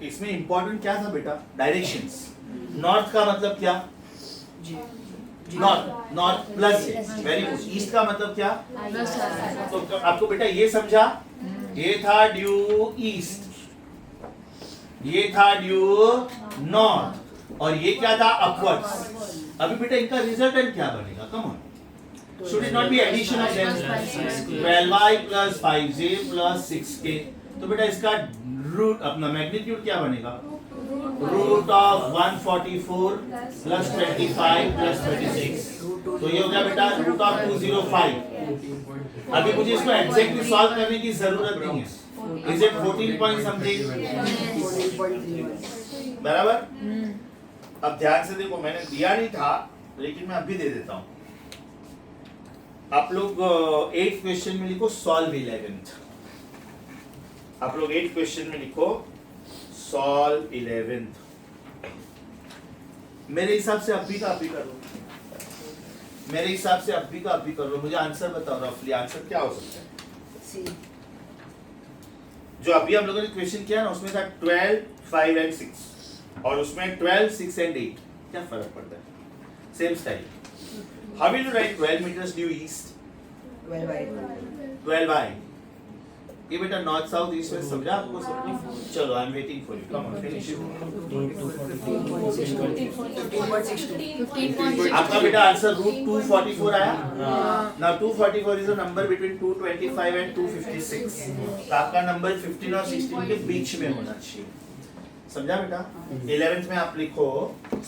इसमें इंपॉर्टेंट क्या था बेटा? डायरेक्शंस। नॉर्थ का मतलब क्या? North, north plus J, very good. East का मतलब क्या? तो आपको बेटा ये समझा, ये था ड्यू ईस्ट, ये था ड्यू नॉर्थ, और ये क्या था? अपवर्ड्स। अभी बेटा इनका रिजल्टेंट क्या बनेगा? Come on, should it not be addition of them? 12i plus 5j plus 6k। तो बेटा इसका रूट अपना मैग्नीट्यूड क्या बनेगा? Root of 144 plus 25 plus 36। तो ये हो गया बेटा रूट ऑफ 205। अभी मुझे इसको एग्जैक्टली सॉल्व करने की जरूरत नहीं है। Is it 14 point something? बराबर। अब ध्यान से देखो, मैंने दिया नहीं था लेकिन मैं अभी दे देता हूं। आप लोग 8th क्वेश्चन में लिखो सॉल्व 11th। आप लोग 8th क्वेश्चन में लिखो सॉल्व 11th। मेरे हिसाब से अभी का अभी कर लो, मेरे हिसाब से अभी का अभी कर लो। मुझे आंसर बताओ, रफली आंसर क्या हो सकता है? जो अभी हम लोगों ने क्वेश्चन किया ना, उसमें था 12, 5 and 6, और उसमें 12, 6 and 8। क्या फर्क पड़ता है? Same style. How will you write 12 meters due east? 12i। ये बेटा नॉर्थ साउथ ईस्ट में समझा आपको सब? चलो आई am waiting for you, come on finish it. आपका बेटा आंसर रूट 244 आया। Now 244 is a number between 225 and 256। तो आपका नंबर 15 और 16 के बीच में होना चाहिए। समझा बेटा? 11th में आप लिखो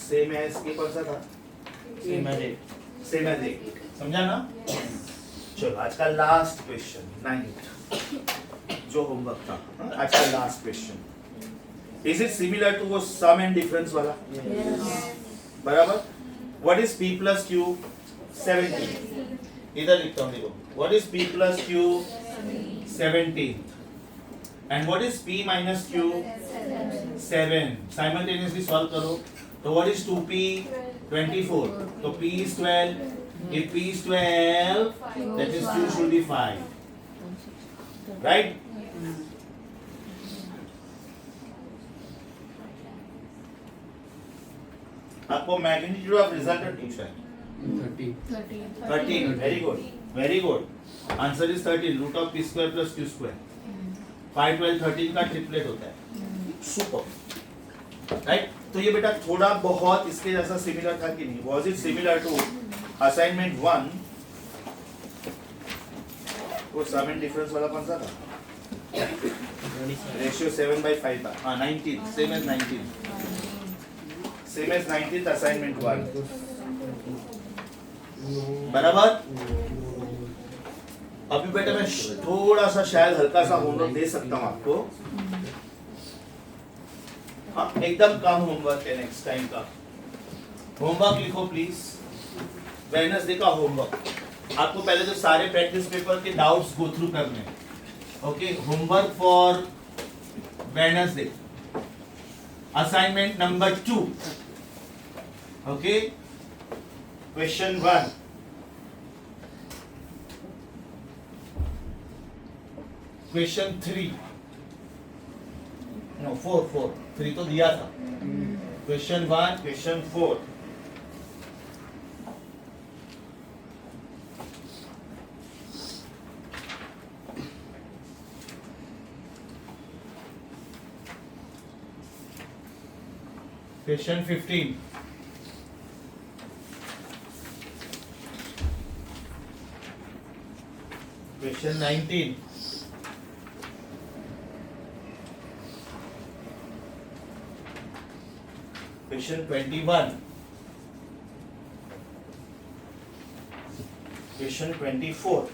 सेम एज के, कौन सा था? Same as 8। समझा ना? चलो आज का लास्ट क्वेश्चन 9th जो होमवर्क था, आज का last question. Is it similar to वो सम एंड डिफरेंस वाला? बराबर। What is p plus q? 17। इधर लिखता हूं, देखो, what is p plus q? 17। And what is p minus q? 7। Simultaneously solve करो। तो व्हाट इज 2p? 24। तो p is 12। If p is 12, that is 2 should be 5. Right? आपको magnitude of resultant पूछा है। 13। Very good, very good. Answer is 13। Root of p square plus q square. 5, 12, 13 का triplet होता है। Super. Right? तो ये बेटा थोड़ा बहुत इसके जैसा सिमिलर था कि नहीं? Was it similar to assignment 1? वो सम एंड डिफरेंस वाला कौन सा था? रेशियो 7/5 था। हाँ, 19, same as 19, same as 19th assignment 1। बराबर। अभी बेटा मैं थोड़ा सा शायद हल्का सा होमवर्क दे सकता हूँ आपको। हाँ, एकदम कम होमवर्क है नेक्स्ट टाइम का। होमवर्क लिखो प्लीज, वेडनेसडे का होमवर्क। आपको पहले तो सारे प्रैक्टिस पेपर के डाउट्स गो थ्रू करने हैं। Okay, homework for Wednesday. Assignment number 2. Okay. Question 1. Question 3. No, 4. 3 तो दिया था. Question 1, question 4. Question 15. Question 19. Question 21. Question 24.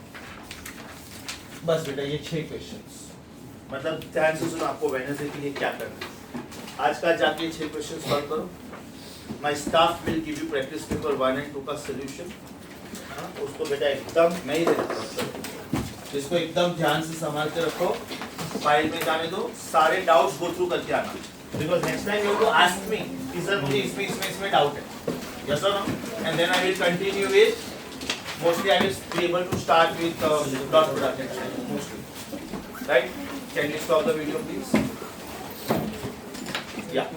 बस बेटा ये 6 क्वेश्चंस. मतलब ध्यान से सुनो, आपको वेडनेसडे के लिए क्या करना है. आज का जाके 6 क्वेश्चन सॉल्व करो. My staff will give you practice paper 1 and 2 का सॉल्यूशन. उसको बेटा एकदम मैं ही दे देता हूँ. इसको एकदम ध्यान से संभाल के रखो. फाइल में जाने दो. सारे डाउट्स गो थ्रू करके आना. Because next time you have to ask me कि सर मुझे इसमें डाउट है. यस और no. And then I will continue with mostly I will be able to start with dot product mostly. Right? Can you stop the video please? Yeah.